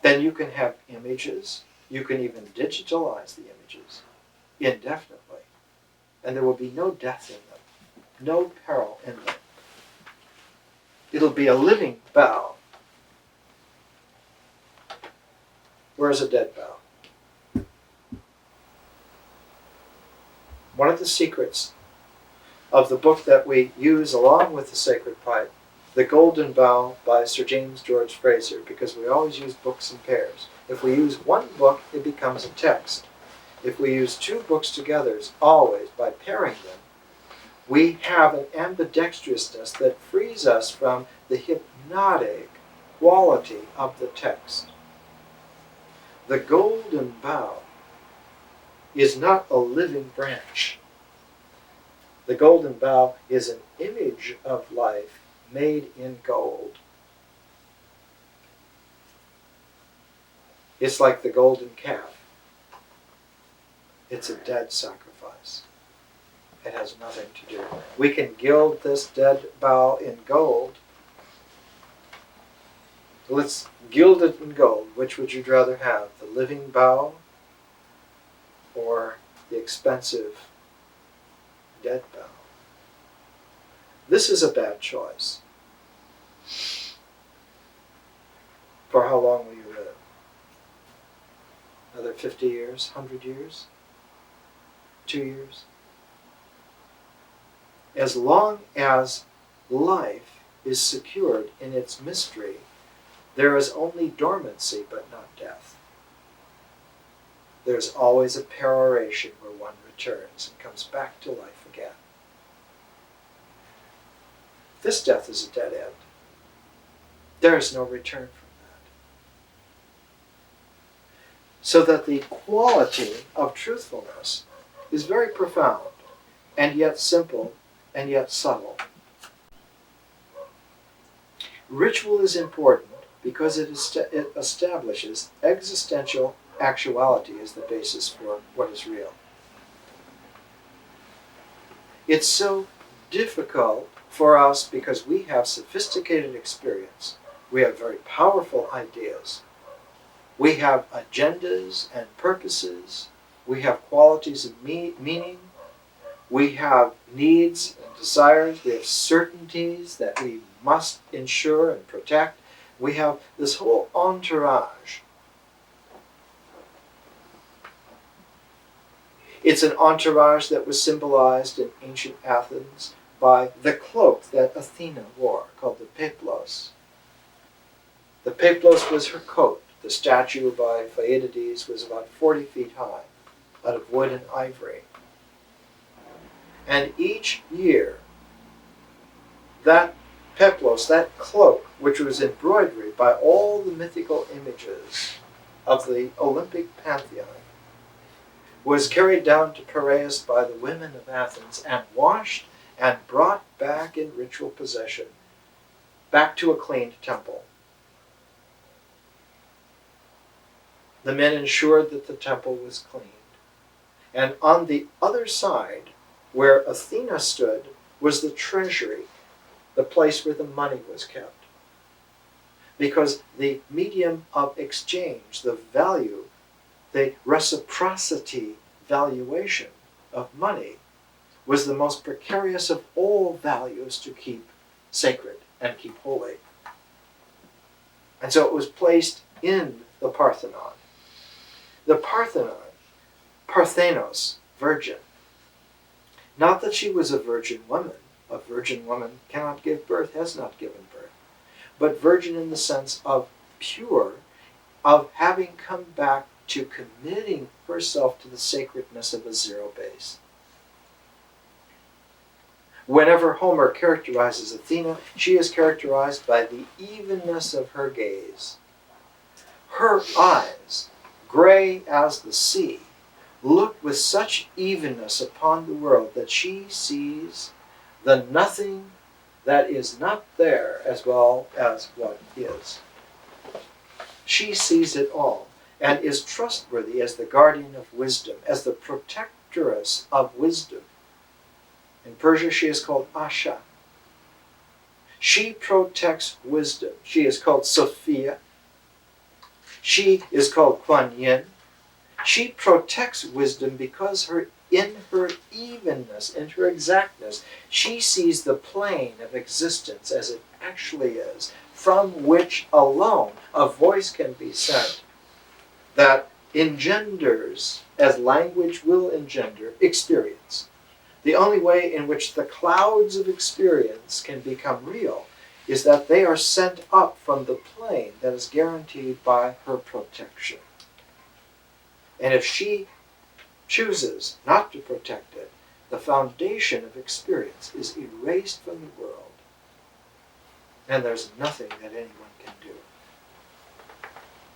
Then you can have images. You can even digitalize the images indefinitely. And there will be no death in them, no peril in them. It'll be a living bow. Where's a dead bow? One of the secrets of the book that we use along with the Sacred Pipe, The Golden Bough by Sir James George Frazer, because we always use books in pairs. If we use one book, it becomes a text. If we use two books together, always by pairing them, we have an ambidextrousness that frees us from the hypnotic quality of the text. The golden bough is not a living branch. The golden bough is an image of life made in gold. It's like the golden calf. It's a dead sacrifice. It has nothing to do. We can gild this dead bough in gold. Let's gild it in gold. Which would you rather have? The living bough or the expensive dead bough? This is a bad choice. For how long will you live? Another 50 years? 100 years? 2 years? As long as life is secured in its mystery, there is only dormancy but not death. There's always a peroration where one returns and comes back to life again. This death is a dead end. There is no return from that. So that the quality of truthfulness is very profound, and yet simple, and yet subtle. Ritual is important because it establishes existential actuality as the basis for what is real. It's so difficult for us because we have sophisticated experience. We have very powerful ideas. We have agendas and purposes. We have qualities of meaning. We have needs and desires. We have certainties that we must ensure and protect. We have this whole entourage. It's an entourage that was symbolized in ancient Athens by the cloak that Athena wore, called the peplos. The peplos was her coat. The statue by Phaedides was about 40 feet high, out of wood and ivory. And each year, that peplos, that cloak, which was embroidered by all the mythical images of the Olympic pantheon, was carried down to Piraeus by the women of Athens and washed and brought back in ritual possession, back to a cleaned temple. The men ensured that the temple was cleaned. And on the other side, where Athena stood, was the treasury, the place where the money was kept. Because the medium of exchange, the value, the reciprocity valuation of money, was the most precarious of all values to keep sacred and keep holy. And so it was placed in the Parthenon. The Parthenon, Parthenos, virgin. Not that she was a virgin woman. A virgin woman cannot give birth, has not given birth. But virgin in the sense of pure, of having come back to committing herself to the sacredness of a zero base. Whenever Homer characterizes Athena, she is characterized by the evenness of her gaze. Her eyes, gray as the sea, look with such evenness upon the world that she sees the nothing that is not there as well as what is. She sees it all and is trustworthy as the guardian of wisdom, as the protectress of wisdom. In Persia, she is called Asha. She protects wisdom. She is called Sophia. She is called Kuan Yin. She protects wisdom because in her evenness, in her exactness, she sees the plane of existence as it actually is, from which alone a voice can be sent that engenders, as language will engender, experience. The only way in which the clouds of experience can become real is that they are sent up from the plane that is guaranteed by her protection. And if she chooses not to protect it, the foundation of experience is erased from the world. And there's nothing that anyone can do.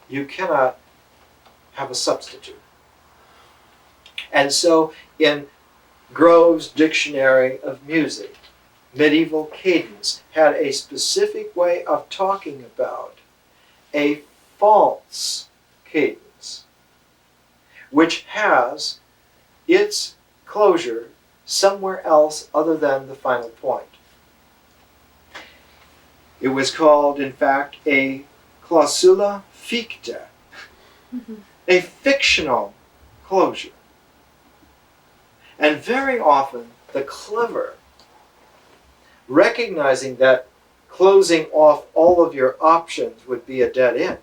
You cannot have a substitute. And so in Grove's Dictionary of Music, medieval cadence had a specific way of talking about a false cadence, which has its closure somewhere else other than the final point. It was called, in fact, a clausula ficta, a fictional closure. And very often, the clever, recognizing that closing off all of your options would be a dead end,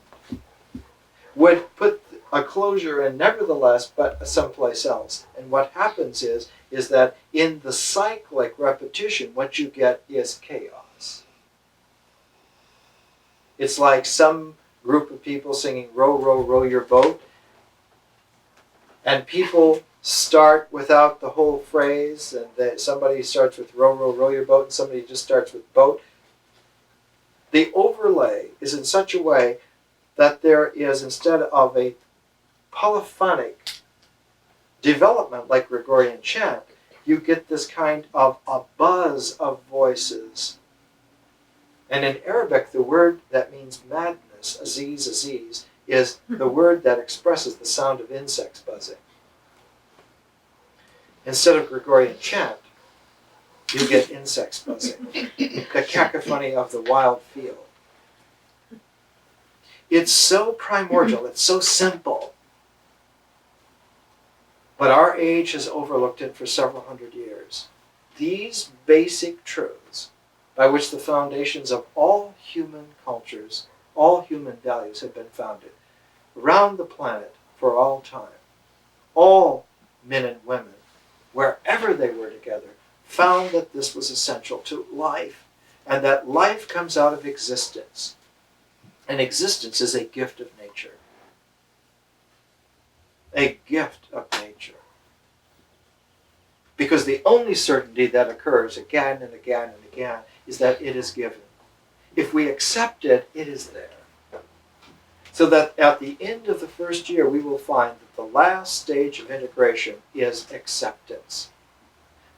would put a closure in nevertheless, but someplace else. And what happens is that in the cyclic repetition, what you get is chaos. It's like some group of people singing, row, row, row your boat, and people start without the whole phrase, and somebody starts with row, row, row your boat, and somebody just starts with boat. The overlay is in such a way that there is, instead of a polyphonic development like Gregorian chant, you get this kind of a buzz of voices. And in Arabic, the word that means madness, aziz, aziz, is the word that expresses the sound of insects buzzing. Instead of Gregorian chant, you get insects buzzing. The cacophony of the wild field. It's so primordial, it's so simple. But our age has overlooked it for several hundred years. These basic truths, by which the foundations of all human cultures, all human values have been founded, around the planet for all time. All men and women, wherever they were together, found that this was essential to life, and that life comes out of existence. And existence is a gift of nature. A gift of nature. Because the only certainty that occurs again and again and again is that it is given. If we accept it, it is there. So that at the end of the first year, we will find that the last stage of integration is acceptance.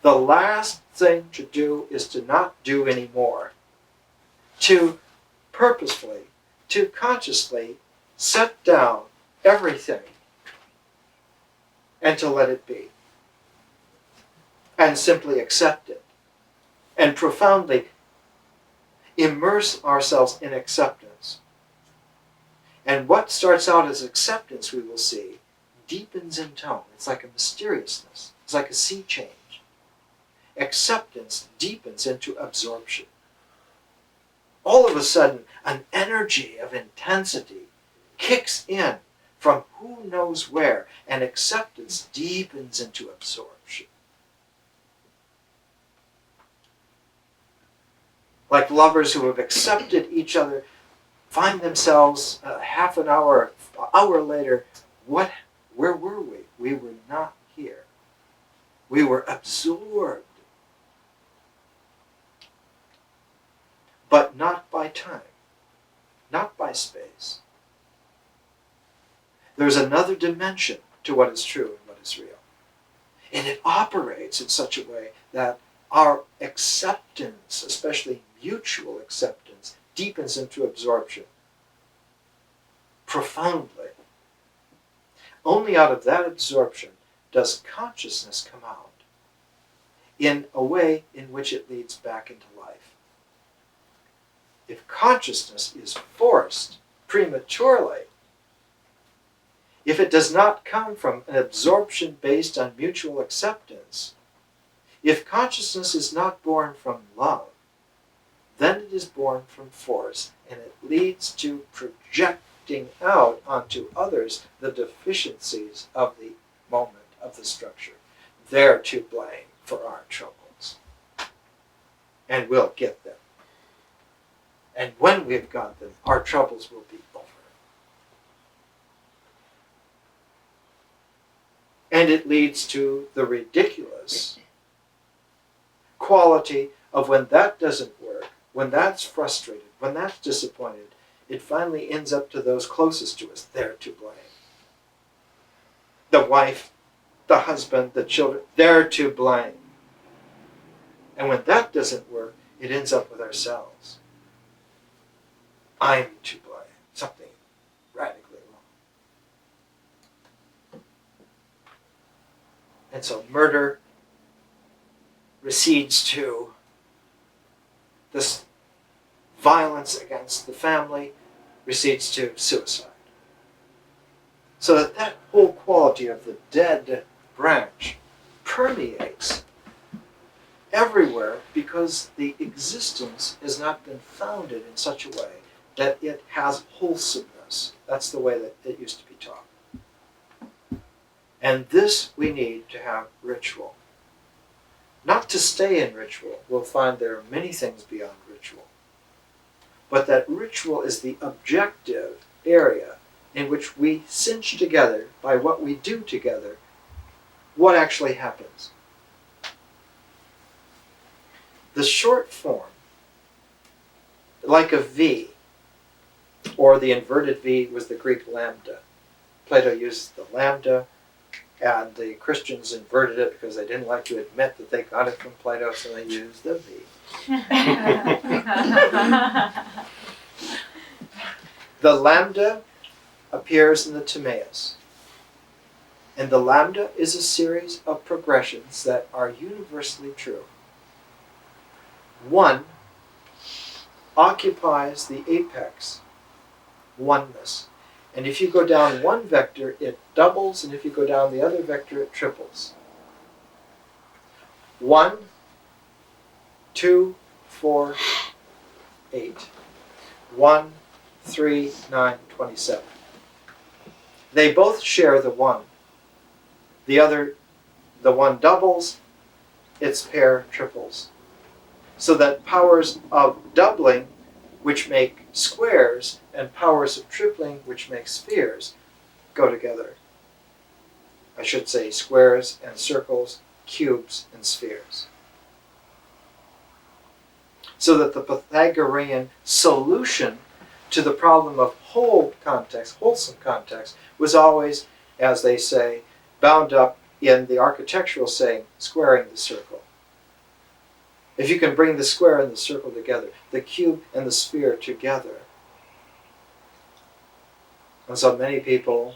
The last thing to do is to not do anymore. To purposefully, to consciously set down everything and to let it be. And simply accept it. And profoundly immerse ourselves in acceptance. And what starts out as acceptance, we will see, deepens in tone. It's like a mysteriousness. It's like a sea change. Acceptance deepens into absorption. All of a sudden, an energy of intensity kicks in from who knows where, and acceptance deepens into absorption. Like lovers who have accepted each other find themselves half an hour later, where were we? We were not here. We were absorbed. But not by time, not by space. There's another dimension to what is true and what is real. And it operates in such a way that our acceptance, especially mutual acceptance, deepens into absorption profoundly. Only out of that absorption does consciousness come out in a way in which it leads back into life. If consciousness is forced prematurely, if it does not come from an absorption based on mutual acceptance, if consciousness is not born from love, then it is born from force, and it leads to projecting out onto others the deficiencies of the moment, of the structure. They're to blame for our troubles. And we'll get them. And when we've got them, our troubles will be over. And it leads to the ridiculous quality of when that doesn't work, when that's frustrated, when that's disappointed, it finally ends up to those closest to us. They're to blame. The wife, the husband, the children, they're to blame. And when that doesn't work, it ends up with ourselves. I'm to blame. Something radically wrong. And so murder recedes to this violence against the family, recedes to suicide. So that whole quality of the dead branch permeates everywhere because the existence has not been founded in such a way that it has wholesomeness. That's the way that it used to be taught. And this we need to have ritual. Not to stay in ritual. We'll find there are many things beyond ritual. But that ritual is the objective area in which we cinch together, by what we do together, what actually happens. The short form, like a V, or the inverted V was the Greek lambda. Plato uses the lambda, and the Christians inverted it because they didn't like to admit that they got it from Plato, so they used the V. The lambda appears in the Timaeus. And the lambda is a series of progressions that are universally true. one occupies the apex, oneness. And if you go down one vector, it doubles, and if you go down the other vector, it triples. 1, 2, 4, 8. 1, 3, 9, 27. They both share the one. The one doubles, its pair triples. So that powers of doubling, which make squares, and powers of tripling, which make spheres, go together. I should say squares and circles, cubes and spheres. So that the Pythagorean solution to the problem of whole context, wholesome context, was always, as they say, bound up in the architectural saying, squaring the circle. If you can bring the square and the circle together, the cube and the sphere together. And so many people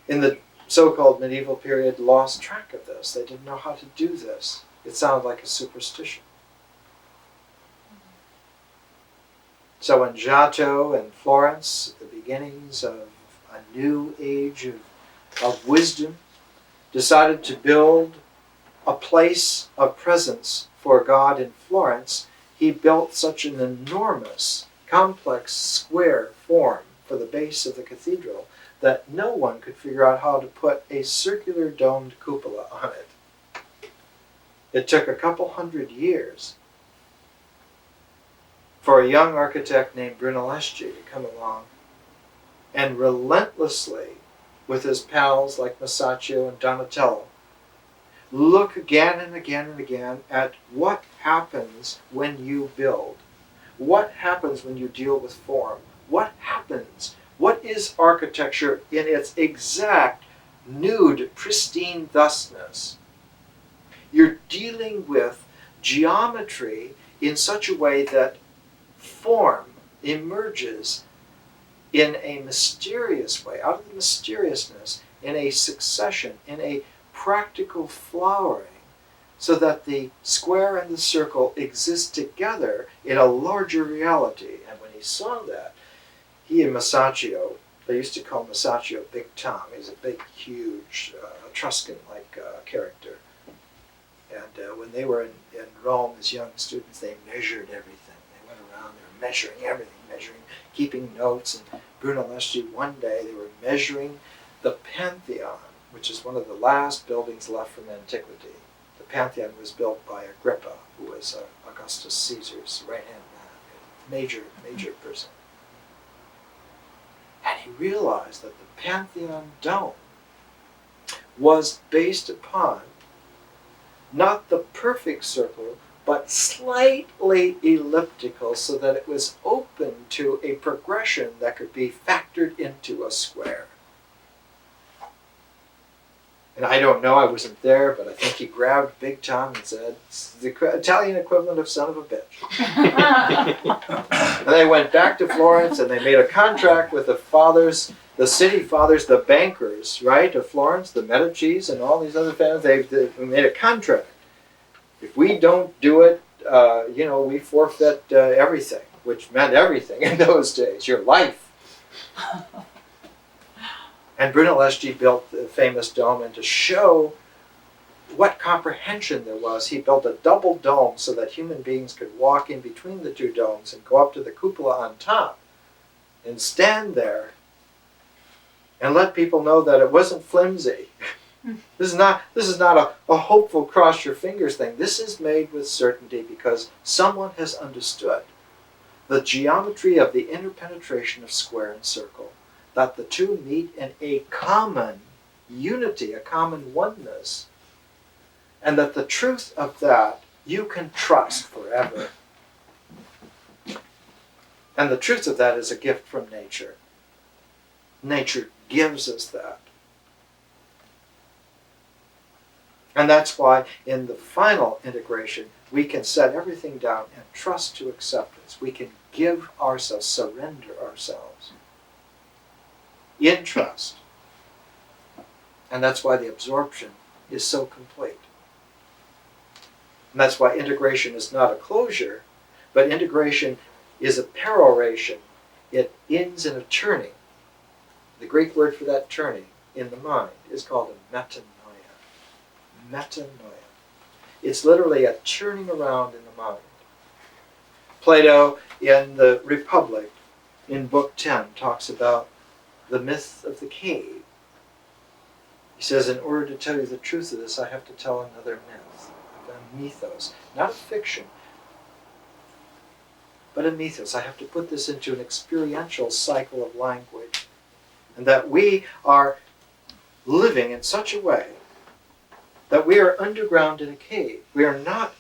in the so-called medieval period lost track of this. They didn't know how to do this. It sounded like a superstition. So in Giotto and Florence, the beginnings of a new age of wisdom, decided to build a place of presence for God in Florence. He built such an enormous, complex square form for the base of the cathedral that no one could figure out how to put a circular domed cupola on it. It took a couple hundred years for a young architect named Brunelleschi to come along and relentlessly, with his pals like Masaccio and Donatello, look again and again and again at what happens when you build. What happens when you deal with form? What happens? What is architecture in its exact, nude, pristine thusness? You're dealing with geometry in such a way that form emerges in a mysterious way, out of the mysteriousness, in a succession, in a practical flowering, so that the square and the circle exist together in a larger reality. And when he saw that, he and Masaccio, they used to call Masaccio Big Tom. He's a big, huge, Etruscan-like character. And when they were in Rome as young students, they measured everything. They went around, they were measuring everything, keeping notes. And Brunelleschi, one day, they were measuring the Pantheon, which is one of the last buildings left from antiquity. The Pantheon was built by Agrippa, who was Augustus Caesar's right-hand man, a major person. And he realized that the Pantheon dome was based upon not the perfect circle, but slightly elliptical, so that it was open to a progression that could be factored into a square. And I don't know, I wasn't there, but I think he grabbed Big Tom and said, it's the Italian equivalent of son of a bitch. And they went back to Florence and they made a contract with the fathers, the city fathers, the bankers, right, of Florence, the Medicis and all these other families. They made a contract. If we don't do it, we forfeit everything, which meant everything in those days, your life. And Brunelleschi built the famous dome, and to show what comprehension there was, he built a double dome so that human beings could walk in between the two domes and go up to the cupola on top and stand there and let people know that it wasn't flimsy. This is not a hopeful cross your fingers thing. This is made with certainty because someone has understood the geometry of the interpenetration of square and circle, that the two meet in a common unity, a common oneness, and that the truth of that you can trust forever. And the truth of that is a gift from nature. Nature gives us that. And that's why in the final integration, we can set everything down and trust to acceptance. We can give ourselves, surrender ourselves in trust. And that's why the absorption is so complete. And that's why integration is not a closure, but integration is a peroration. It ends in a turning. The Greek word for that turning in the mind is called a metanoia. Metanoia. It's literally a turning around in the mind. Plato, in the Republic, in Book 10, talks about the myth of the cave. He says, in order to tell you the truth of this, I have to tell another myth, a mythos, not a fiction, but a mythos. I have to put this into an experiential cycle of language. And that we are living in such a way that we are underground in a cave. We are not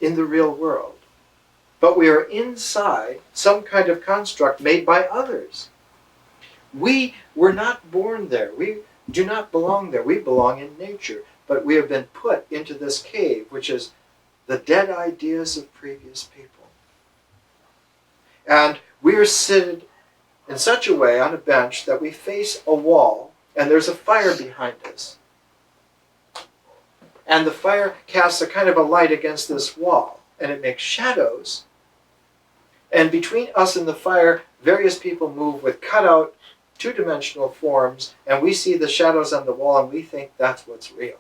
in the real world, but we are inside some kind of construct made by others. We were not born there. We do not belong there. We belong in nature, but we have been put into this cave, which is the dead ideas of previous people. And we are seated in such a way on a bench that we face a wall, and there's a fire behind us. And the fire casts a kind of a light against this wall, and it makes shadows. And between us and the fire, various people move with cutout, two-dimensional forms, and we see the shadows on the wall, and we think that's what's real.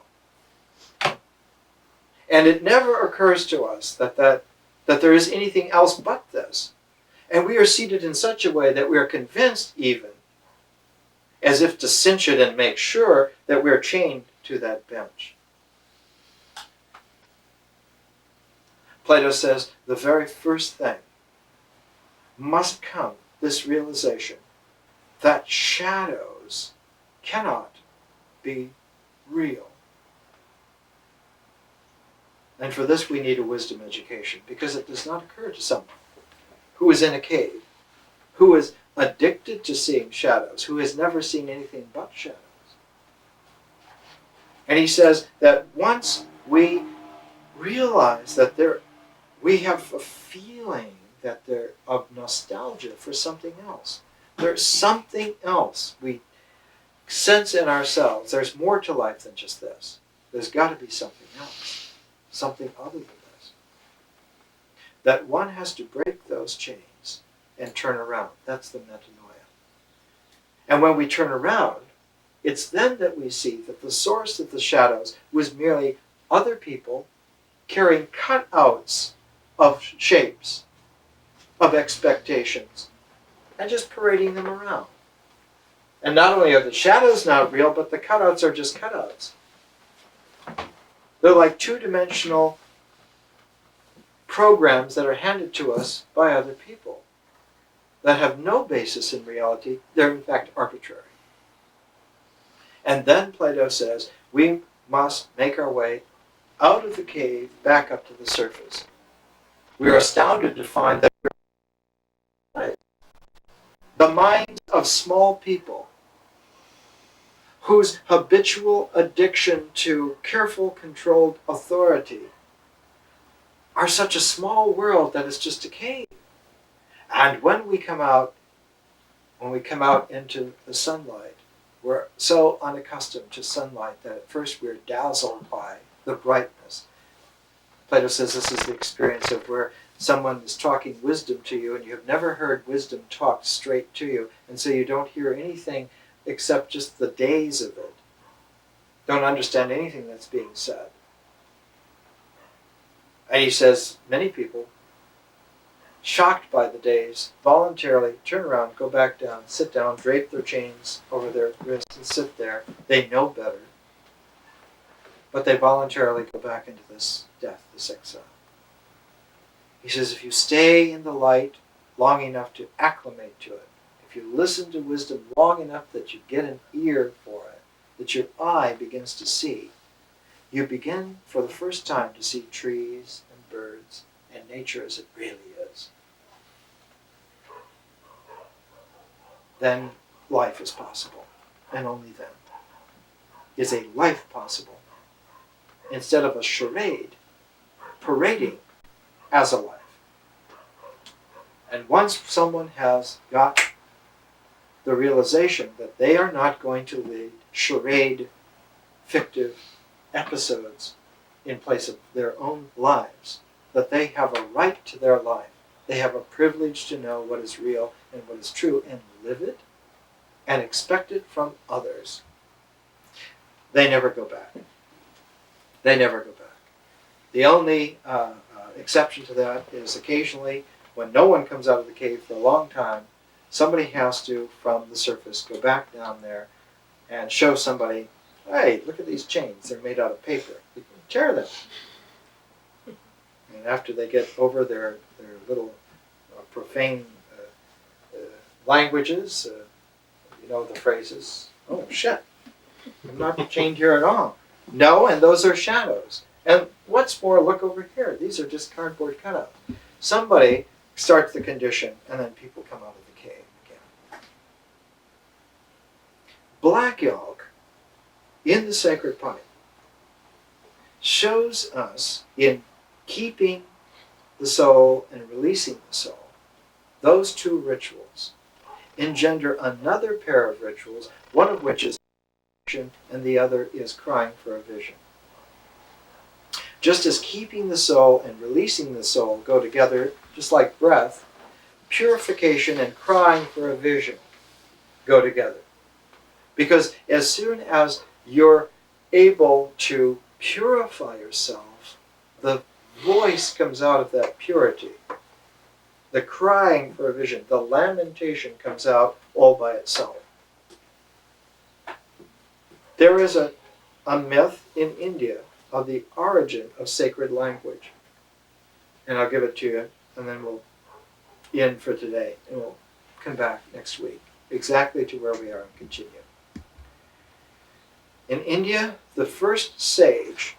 And it never occurs to us that there is anything else but this. And we are seated in such a way that we are convinced even, as if to cinch it and make sure that we're chained to that bench. Plato says the very first thing must come, this realization that shadows cannot be real. And for this we need a wisdom education, because it does not occur to someone who is in a cave, who is addicted to seeing shadows, who has never seen anything but shadows. And he says that once we realize that we have a feeling that they're of nostalgia for something else. There's something else we sense in ourselves. There's more to life than just this. There's got to be something else, something other than this. That one has to break those chains and turn around. That's the metanoia. And when we turn around, it's then that we see that the source of the shadows was merely other people carrying cutouts of shapes, of expectations, and just parading them around. And not only are the shadows not real, but the cutouts are just cutouts. They're like two-dimensional programs that are handed to us by other people that have no basis in reality. They're in fact arbitrary. And then Plato says we must make our way out of the cave back up to the surface. We are astounded to find that the minds of small people whose habitual addiction to careful, controlled authority are such a small world that it's just a cave. And when we come out into the sunlight, we're so unaccustomed to sunlight that at first we're dazzled by the brightness. Plato says this is the experience of where someone is talking wisdom to you and you have never heard wisdom talked straight to you, and so you don't hear anything except just the daze of it. Don't understand anything that's being said. And he says many people, shocked by the daze, voluntarily turn around, go back down, sit down, drape their chains over their wrists and sit there. They know better. But they voluntarily go back into this death, this exile. He says if you stay in the light long enough to acclimate to it, if you listen to wisdom long enough that you get an ear for it, that your eye begins to see, you begin for the first time to see trees and birds and nature as it really is. Then life is possible, and only then is a life possible, instead of a charade parading as a life. And once someone has got the realization that they are not going to lead charade, fictive episodes in place of their own lives, that they have a right to their life. They have a privilege to know what is real and what is true and live it and expect it from others. They never go back. They never go back. The only exception to that is occasionally when no one comes out of the cave for a long time, somebody has to, from the surface, go back down there and show somebody, hey, look at these chains. They're made out of paper. You can tear them. And after they get over their little profane languages, you know the phrases, oh, shit, I'm not chained here at all. No, and those are shadows. And what's more, look over here. These are just cardboard cutouts. Somebody starts the condition, and then people come out of the cave again. Black elk in the sacred pipe shows us in keeping the soul and releasing the soul, those two rituals engender another pair of rituals, one of which is action and the other is crying for a vision. Just as keeping the soul and releasing the soul go together, just like breath, purification and crying for a vision go together. Because as soon as you're able to purify yourself, the voice comes out of that purity. The crying for a vision, the lamentation comes out all by itself. There is a myth in India of the origin of sacred language. And I'll give it to you, and then we'll end for today, and we'll come back next week, exactly to where we are and continue. In India, the first sage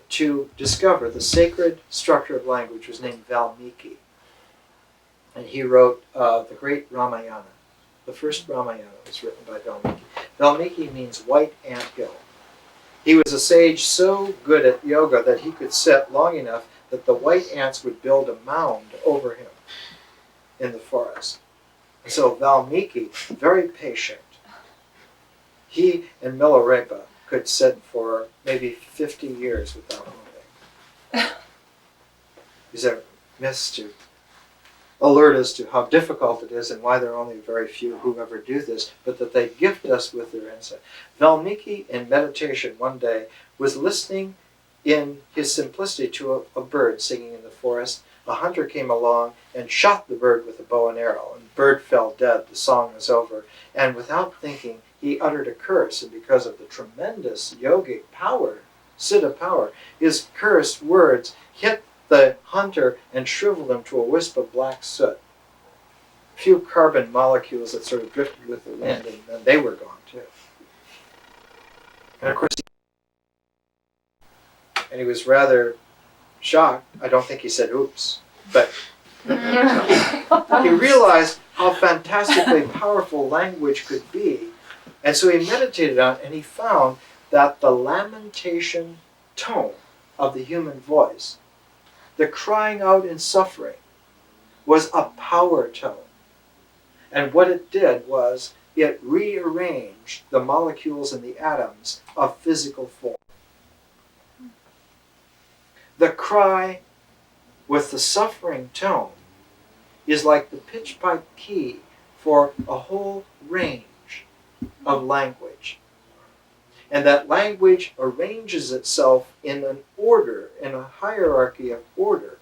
to discover the sacred structure of language was named Valmiki. And he wrote the great Ramayana. The first Ramayana was written by Valmiki. Valmiki means white ant hill. He was a sage so good at yoga that he could sit long enough that the white ants would build a mound over him in the forest. And so Valmiki, very patient, he and Milarepa could sit for maybe 50 years without moving. These are myths to alert us to how difficult it is and why there are only very few who ever do this, but that they gift us with their insight. Valmiki, in meditation one day, was listening in his simplicity to a bird singing in the forest. A hunter came along and shot the bird with a bow and arrow, and the bird fell dead. The song was over. And without thinking, he uttered a curse, and because of the tremendous yogic power, siddha power, his cursed words hit the hunter and shriveled him to a wisp of black soot. A few carbon molecules that sort of drifted with the wind, and then they were gone too. And of course, he was rather shocked. I don't think he said oops, but he realized how fantastically powerful language could be. And so he meditated on it, and he found that the lamentation tone of the human voice, the crying out in suffering, was a power tone. And what it did was it rearranged the molecules and the atoms of physical form. The cry with the suffering tone is like the pitch pipe key for a whole range of language. And that language arranges itself in an order, in a hierarchy of order,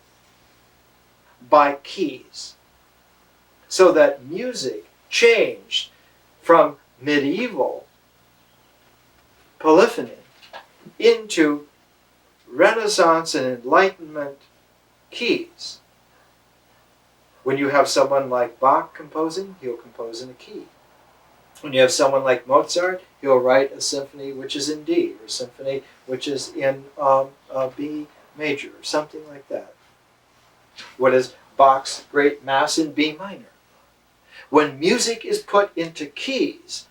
by keys. So that music changed from medieval polyphony into Renaissance and Enlightenment keys. When you have someone like Bach composing, he'll compose in a key. When you have someone like Mozart, he'll write a symphony which is in D, or a symphony which is in B major, or something like that. What is Bach's great Mass in B minor? When music is put into keys,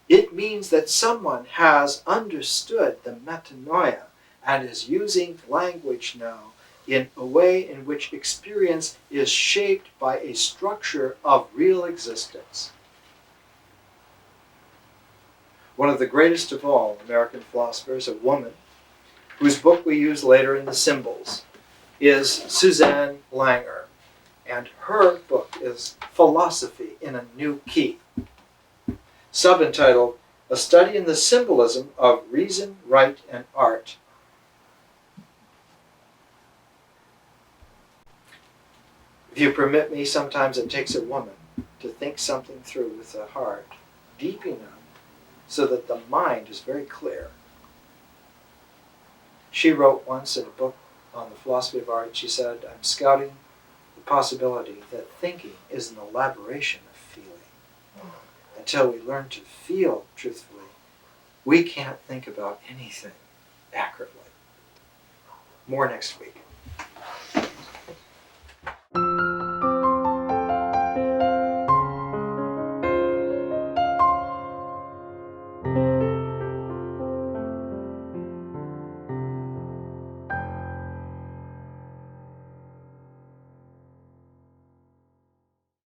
it means that someone has understood the Metandeia and is using language now in a way in which experience is shaped by a structure of real existence. One of the greatest of all American philosophers, a woman, whose book we use later in the Symbols, is Suzanne Langer. And her book is Philosophy in a New Key, subentitled A Study in the Symbolism of Reason, Right, and Art. If you permit me, sometimes it takes a woman to think something through with the heart deep enough so that the mind is very clear. She wrote once in a book on the philosophy of art, she said, I'm scouting the possibility that thinking is an elaboration of feeling. Until we learn to feel truthfully, we can't think about anything accurately. More next week.